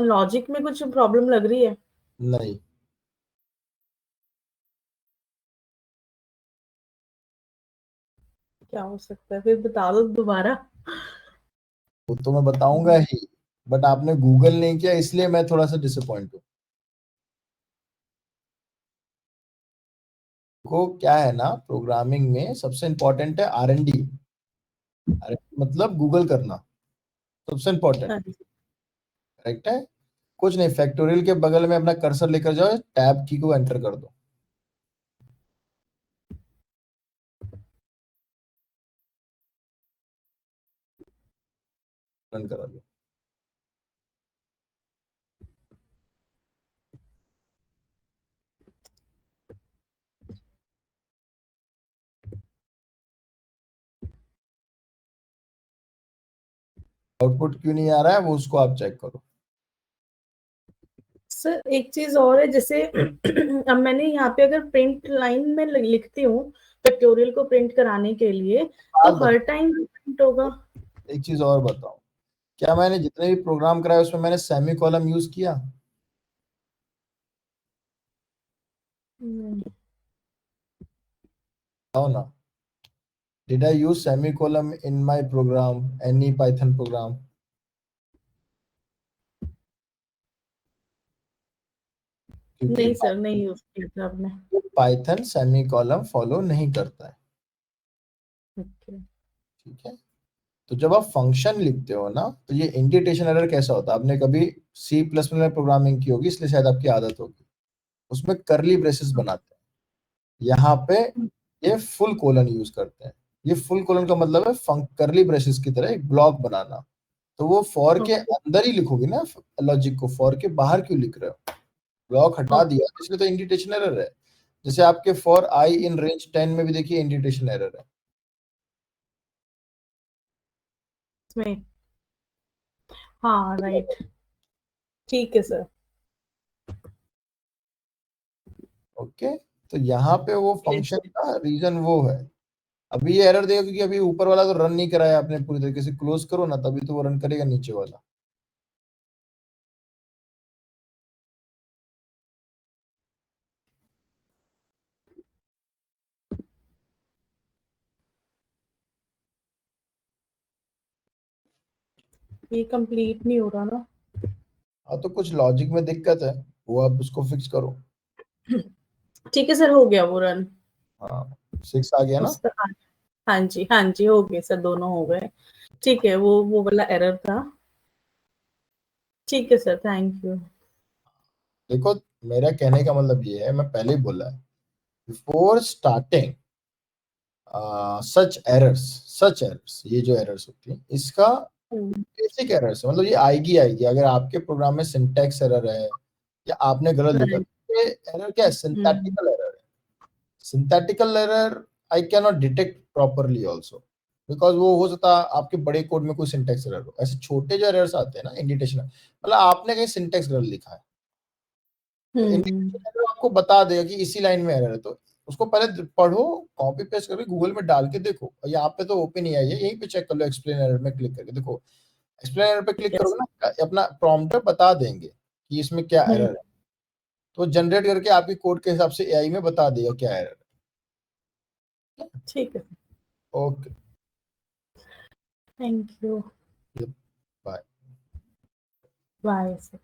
लॉजिक में कुछ प्रॉब्लम लग रही है? नहीं, क्या हो सकता है, फिर बता दो दोबारा। वो तो मैं बताऊंगा ही, बट आपने गूगल नहीं किया इसलिए मैं थोड़ा सा डिसअपॉइंट हूँ। को क्या है ना, प्रोग्रामिंग में सबसे इंपॉर्टेंट है R&D, मतलब गूगल करना सबसे इंपॉर्टेंट। हाँ जी। करेक्ट है? कुछ नहीं, फैक्टोरियल के बगल में अपना कर्सर लेकर जाओ, टैब की को एंटर कर दो, रन करा दो। आउटपुट क्यों नहीं आ रहा है वो उसको आप चेक करो। सर एक चीज और है, जैसे अब मैंने यहाँ पे अगर प्रिंट लाइन में लिखती हूँ फैक्टोरियल को प्रिंट कराने के लिए, तो बात हर बताओ, टाइम प्रिंट होगा? एक चीज और बताओ, क्या मैंने जितने भी प्रोग्राम कराए उसमें मैंने सेमी कॉलम यूज किया? नहीं। बताओ ना, did I use semicolon in my program, any Python program? क्योंकि नहीं सर, नहीं यूज किया था आपने। पाइथन सेमी कॉलम फॉलो नहीं करता है। ओके। ठीक है, तो जब आप फंक्शन लिखते हो ना, तो ये इंडिटेशन एरर कैसा होता है, आपने कभी C++ में प्रोग्रामिंग की होगी इसलिए शायद आपकी आदत होगी, उसमें करली ब्रेसेस बनाते हैं, यहाँ पे ये फुल कोलन यूज करते हैं। ये फुल कोलन का मतलब है करली ब्रेसेस की तरह एक ब्लॉक बनाना। तो वो फॉर के ओके। अंदर ही लिखोगे ना लॉजिक को, फॉर के बाहर क्यों लिख रहे हो? ब्लॉक हटा ओके। दिया इसलिए तो इंडिटेशन एरर है। जैसे आपके फॉर आई इन रेंज 10 में भी देखिए इंडिटेशन एरर है। इसमें हाँ राइट, ठीक है सर। ओके, तो यहाँ पे वो फंक्शन का रीजन वो है। अभी ये एरर देगा क्योंकि अभी ऊपर वाला तो रन नहीं कराया आपने पूरी तरीके से, क्लोज करो ना तभी तो वो रन करेगा नीचे वाला। ये कंप्लीट नहीं हो रहा ना। हाँ, तो कुछ लॉजिक में दिक्कत है, वो आप उसको फिक्स करो। ठीक है सर, हो गया वो रन। हाँ, 6 आ गया ना? उसका हाँ जी, हाँ जी, हो गए सर, दोनों हो गए। ठीक है, वो वाला एरर था। ठीक है सर, थैंक यू। देखो, मेरा कहने का मतलब ये है, मैं पहले ही बोला है, बिफोर स्टार्टिंग सच एरर्स ये जो एरर्स होती है इसका बेसिक एरर्स है, मतलब ये आएगी आएगी अगर आपके प्रोग्राम में सिंटैक्स एरर है या आपने गलत लिखा। Right. ये एरर क्या है? सिंथेटिकल एरर है। Synthetical error I can not detect properly also, because वो हो सकता है आपके बड़े कोड में कोई सिंटैक्स एरर हो। ऐसे छोटे जो एरर्स आते हैं ना इंडिटेशन, मतलब आपने कहीं सिंटैक्स गलत लिखा है तो इंडिकेशन एरर आपको बता देगा कि इसी लाइन में एरर है, तो उसको पहले पढ़ो, कॉपी पेस्ट करके गूगल में डाल के देखो। यहाँ पे तो ओपन ही आई है, यहीं पे चेक कर लो, एक्सप्लेन एरर में क्लिक करके देखो। एक्सप्लेन एरर पे क्लिक Yes. करोगे ना, अपना प्रॉम्प्ट बता देंगे कि इसमें क्या एरर है, तो जनरेट करके आपकी कोड के हिसाब से एआई में बता देगा क्या एरर है। ठीक है, okay, thank you, bye. Bye sir.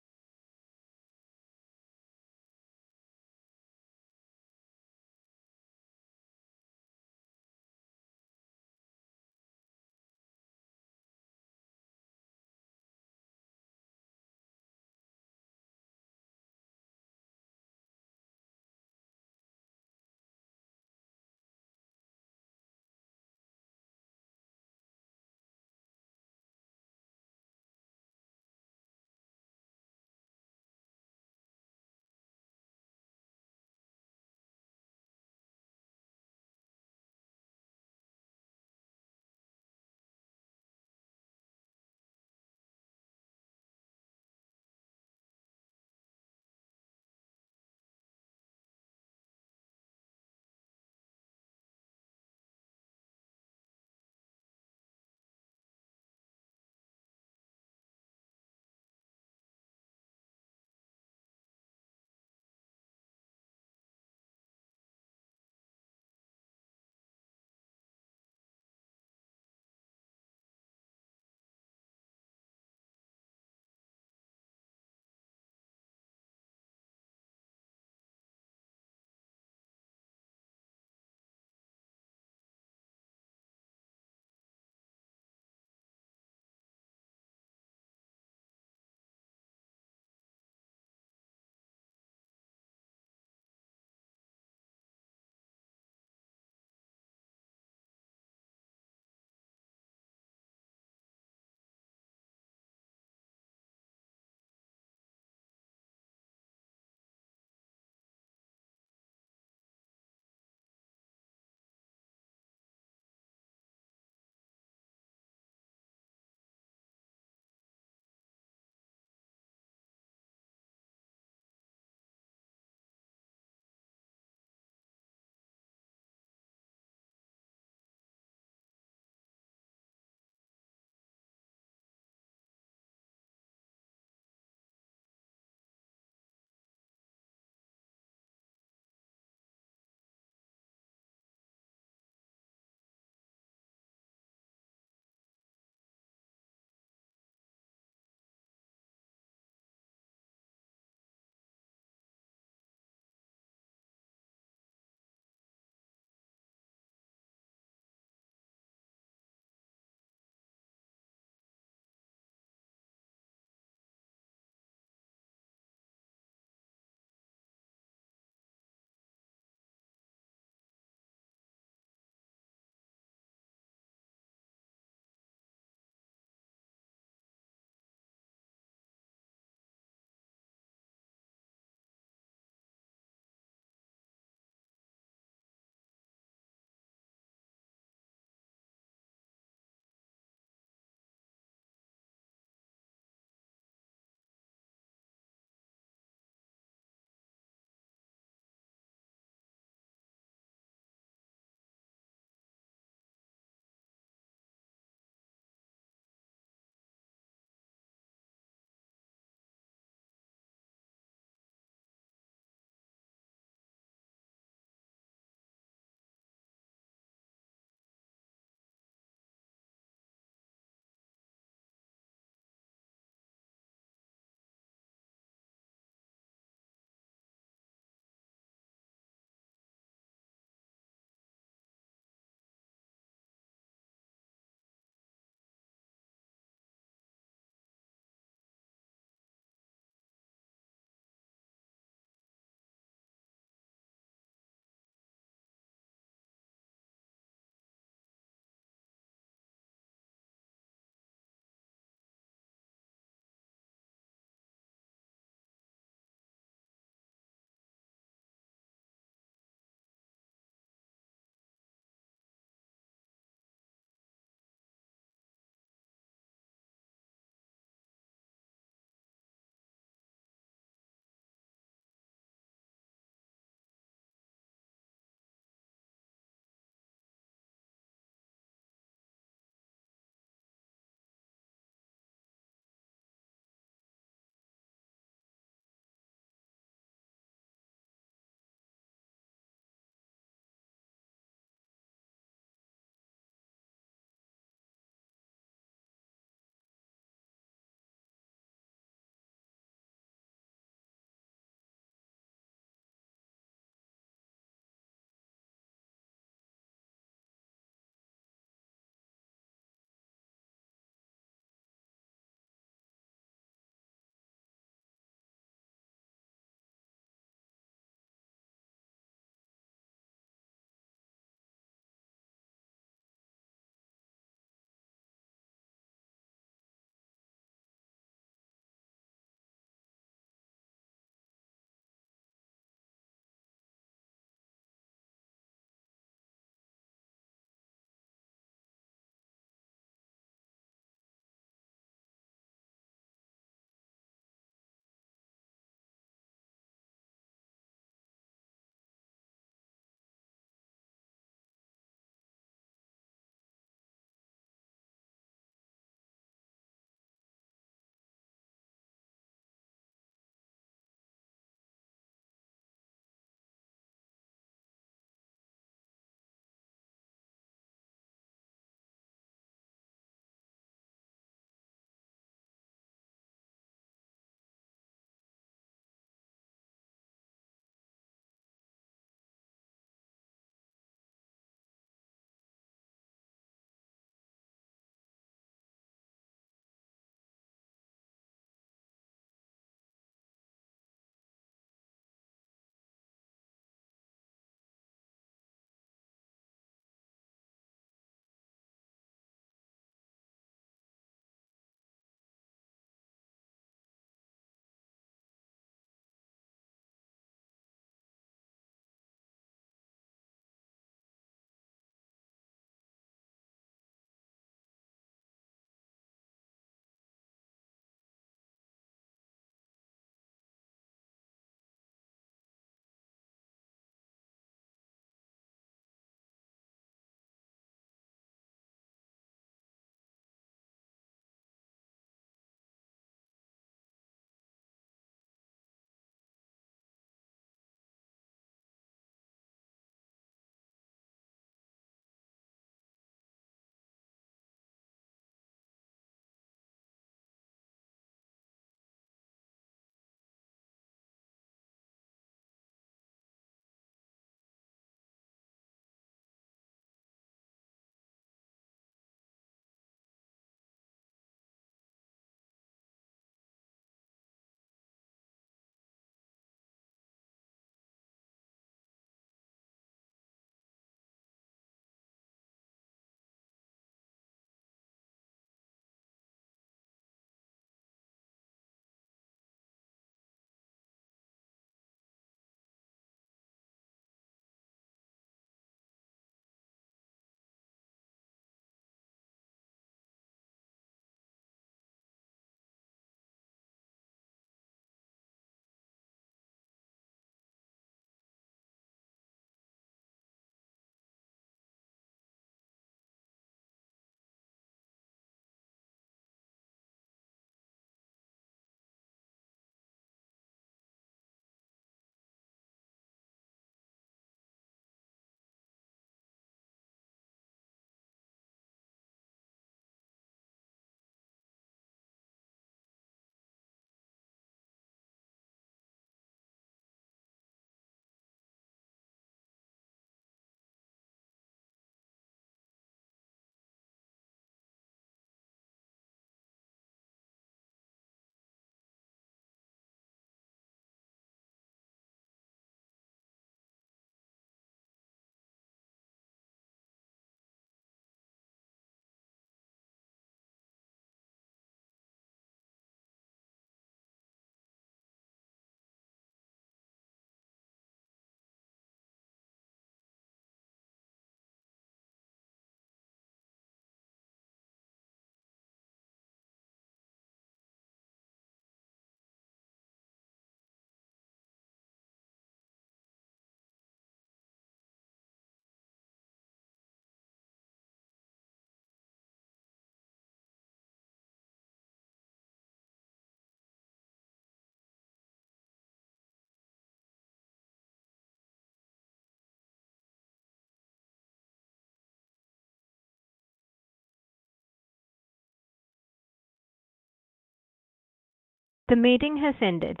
The meeting has ended.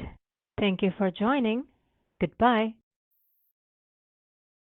Thank you for joining. Goodbye.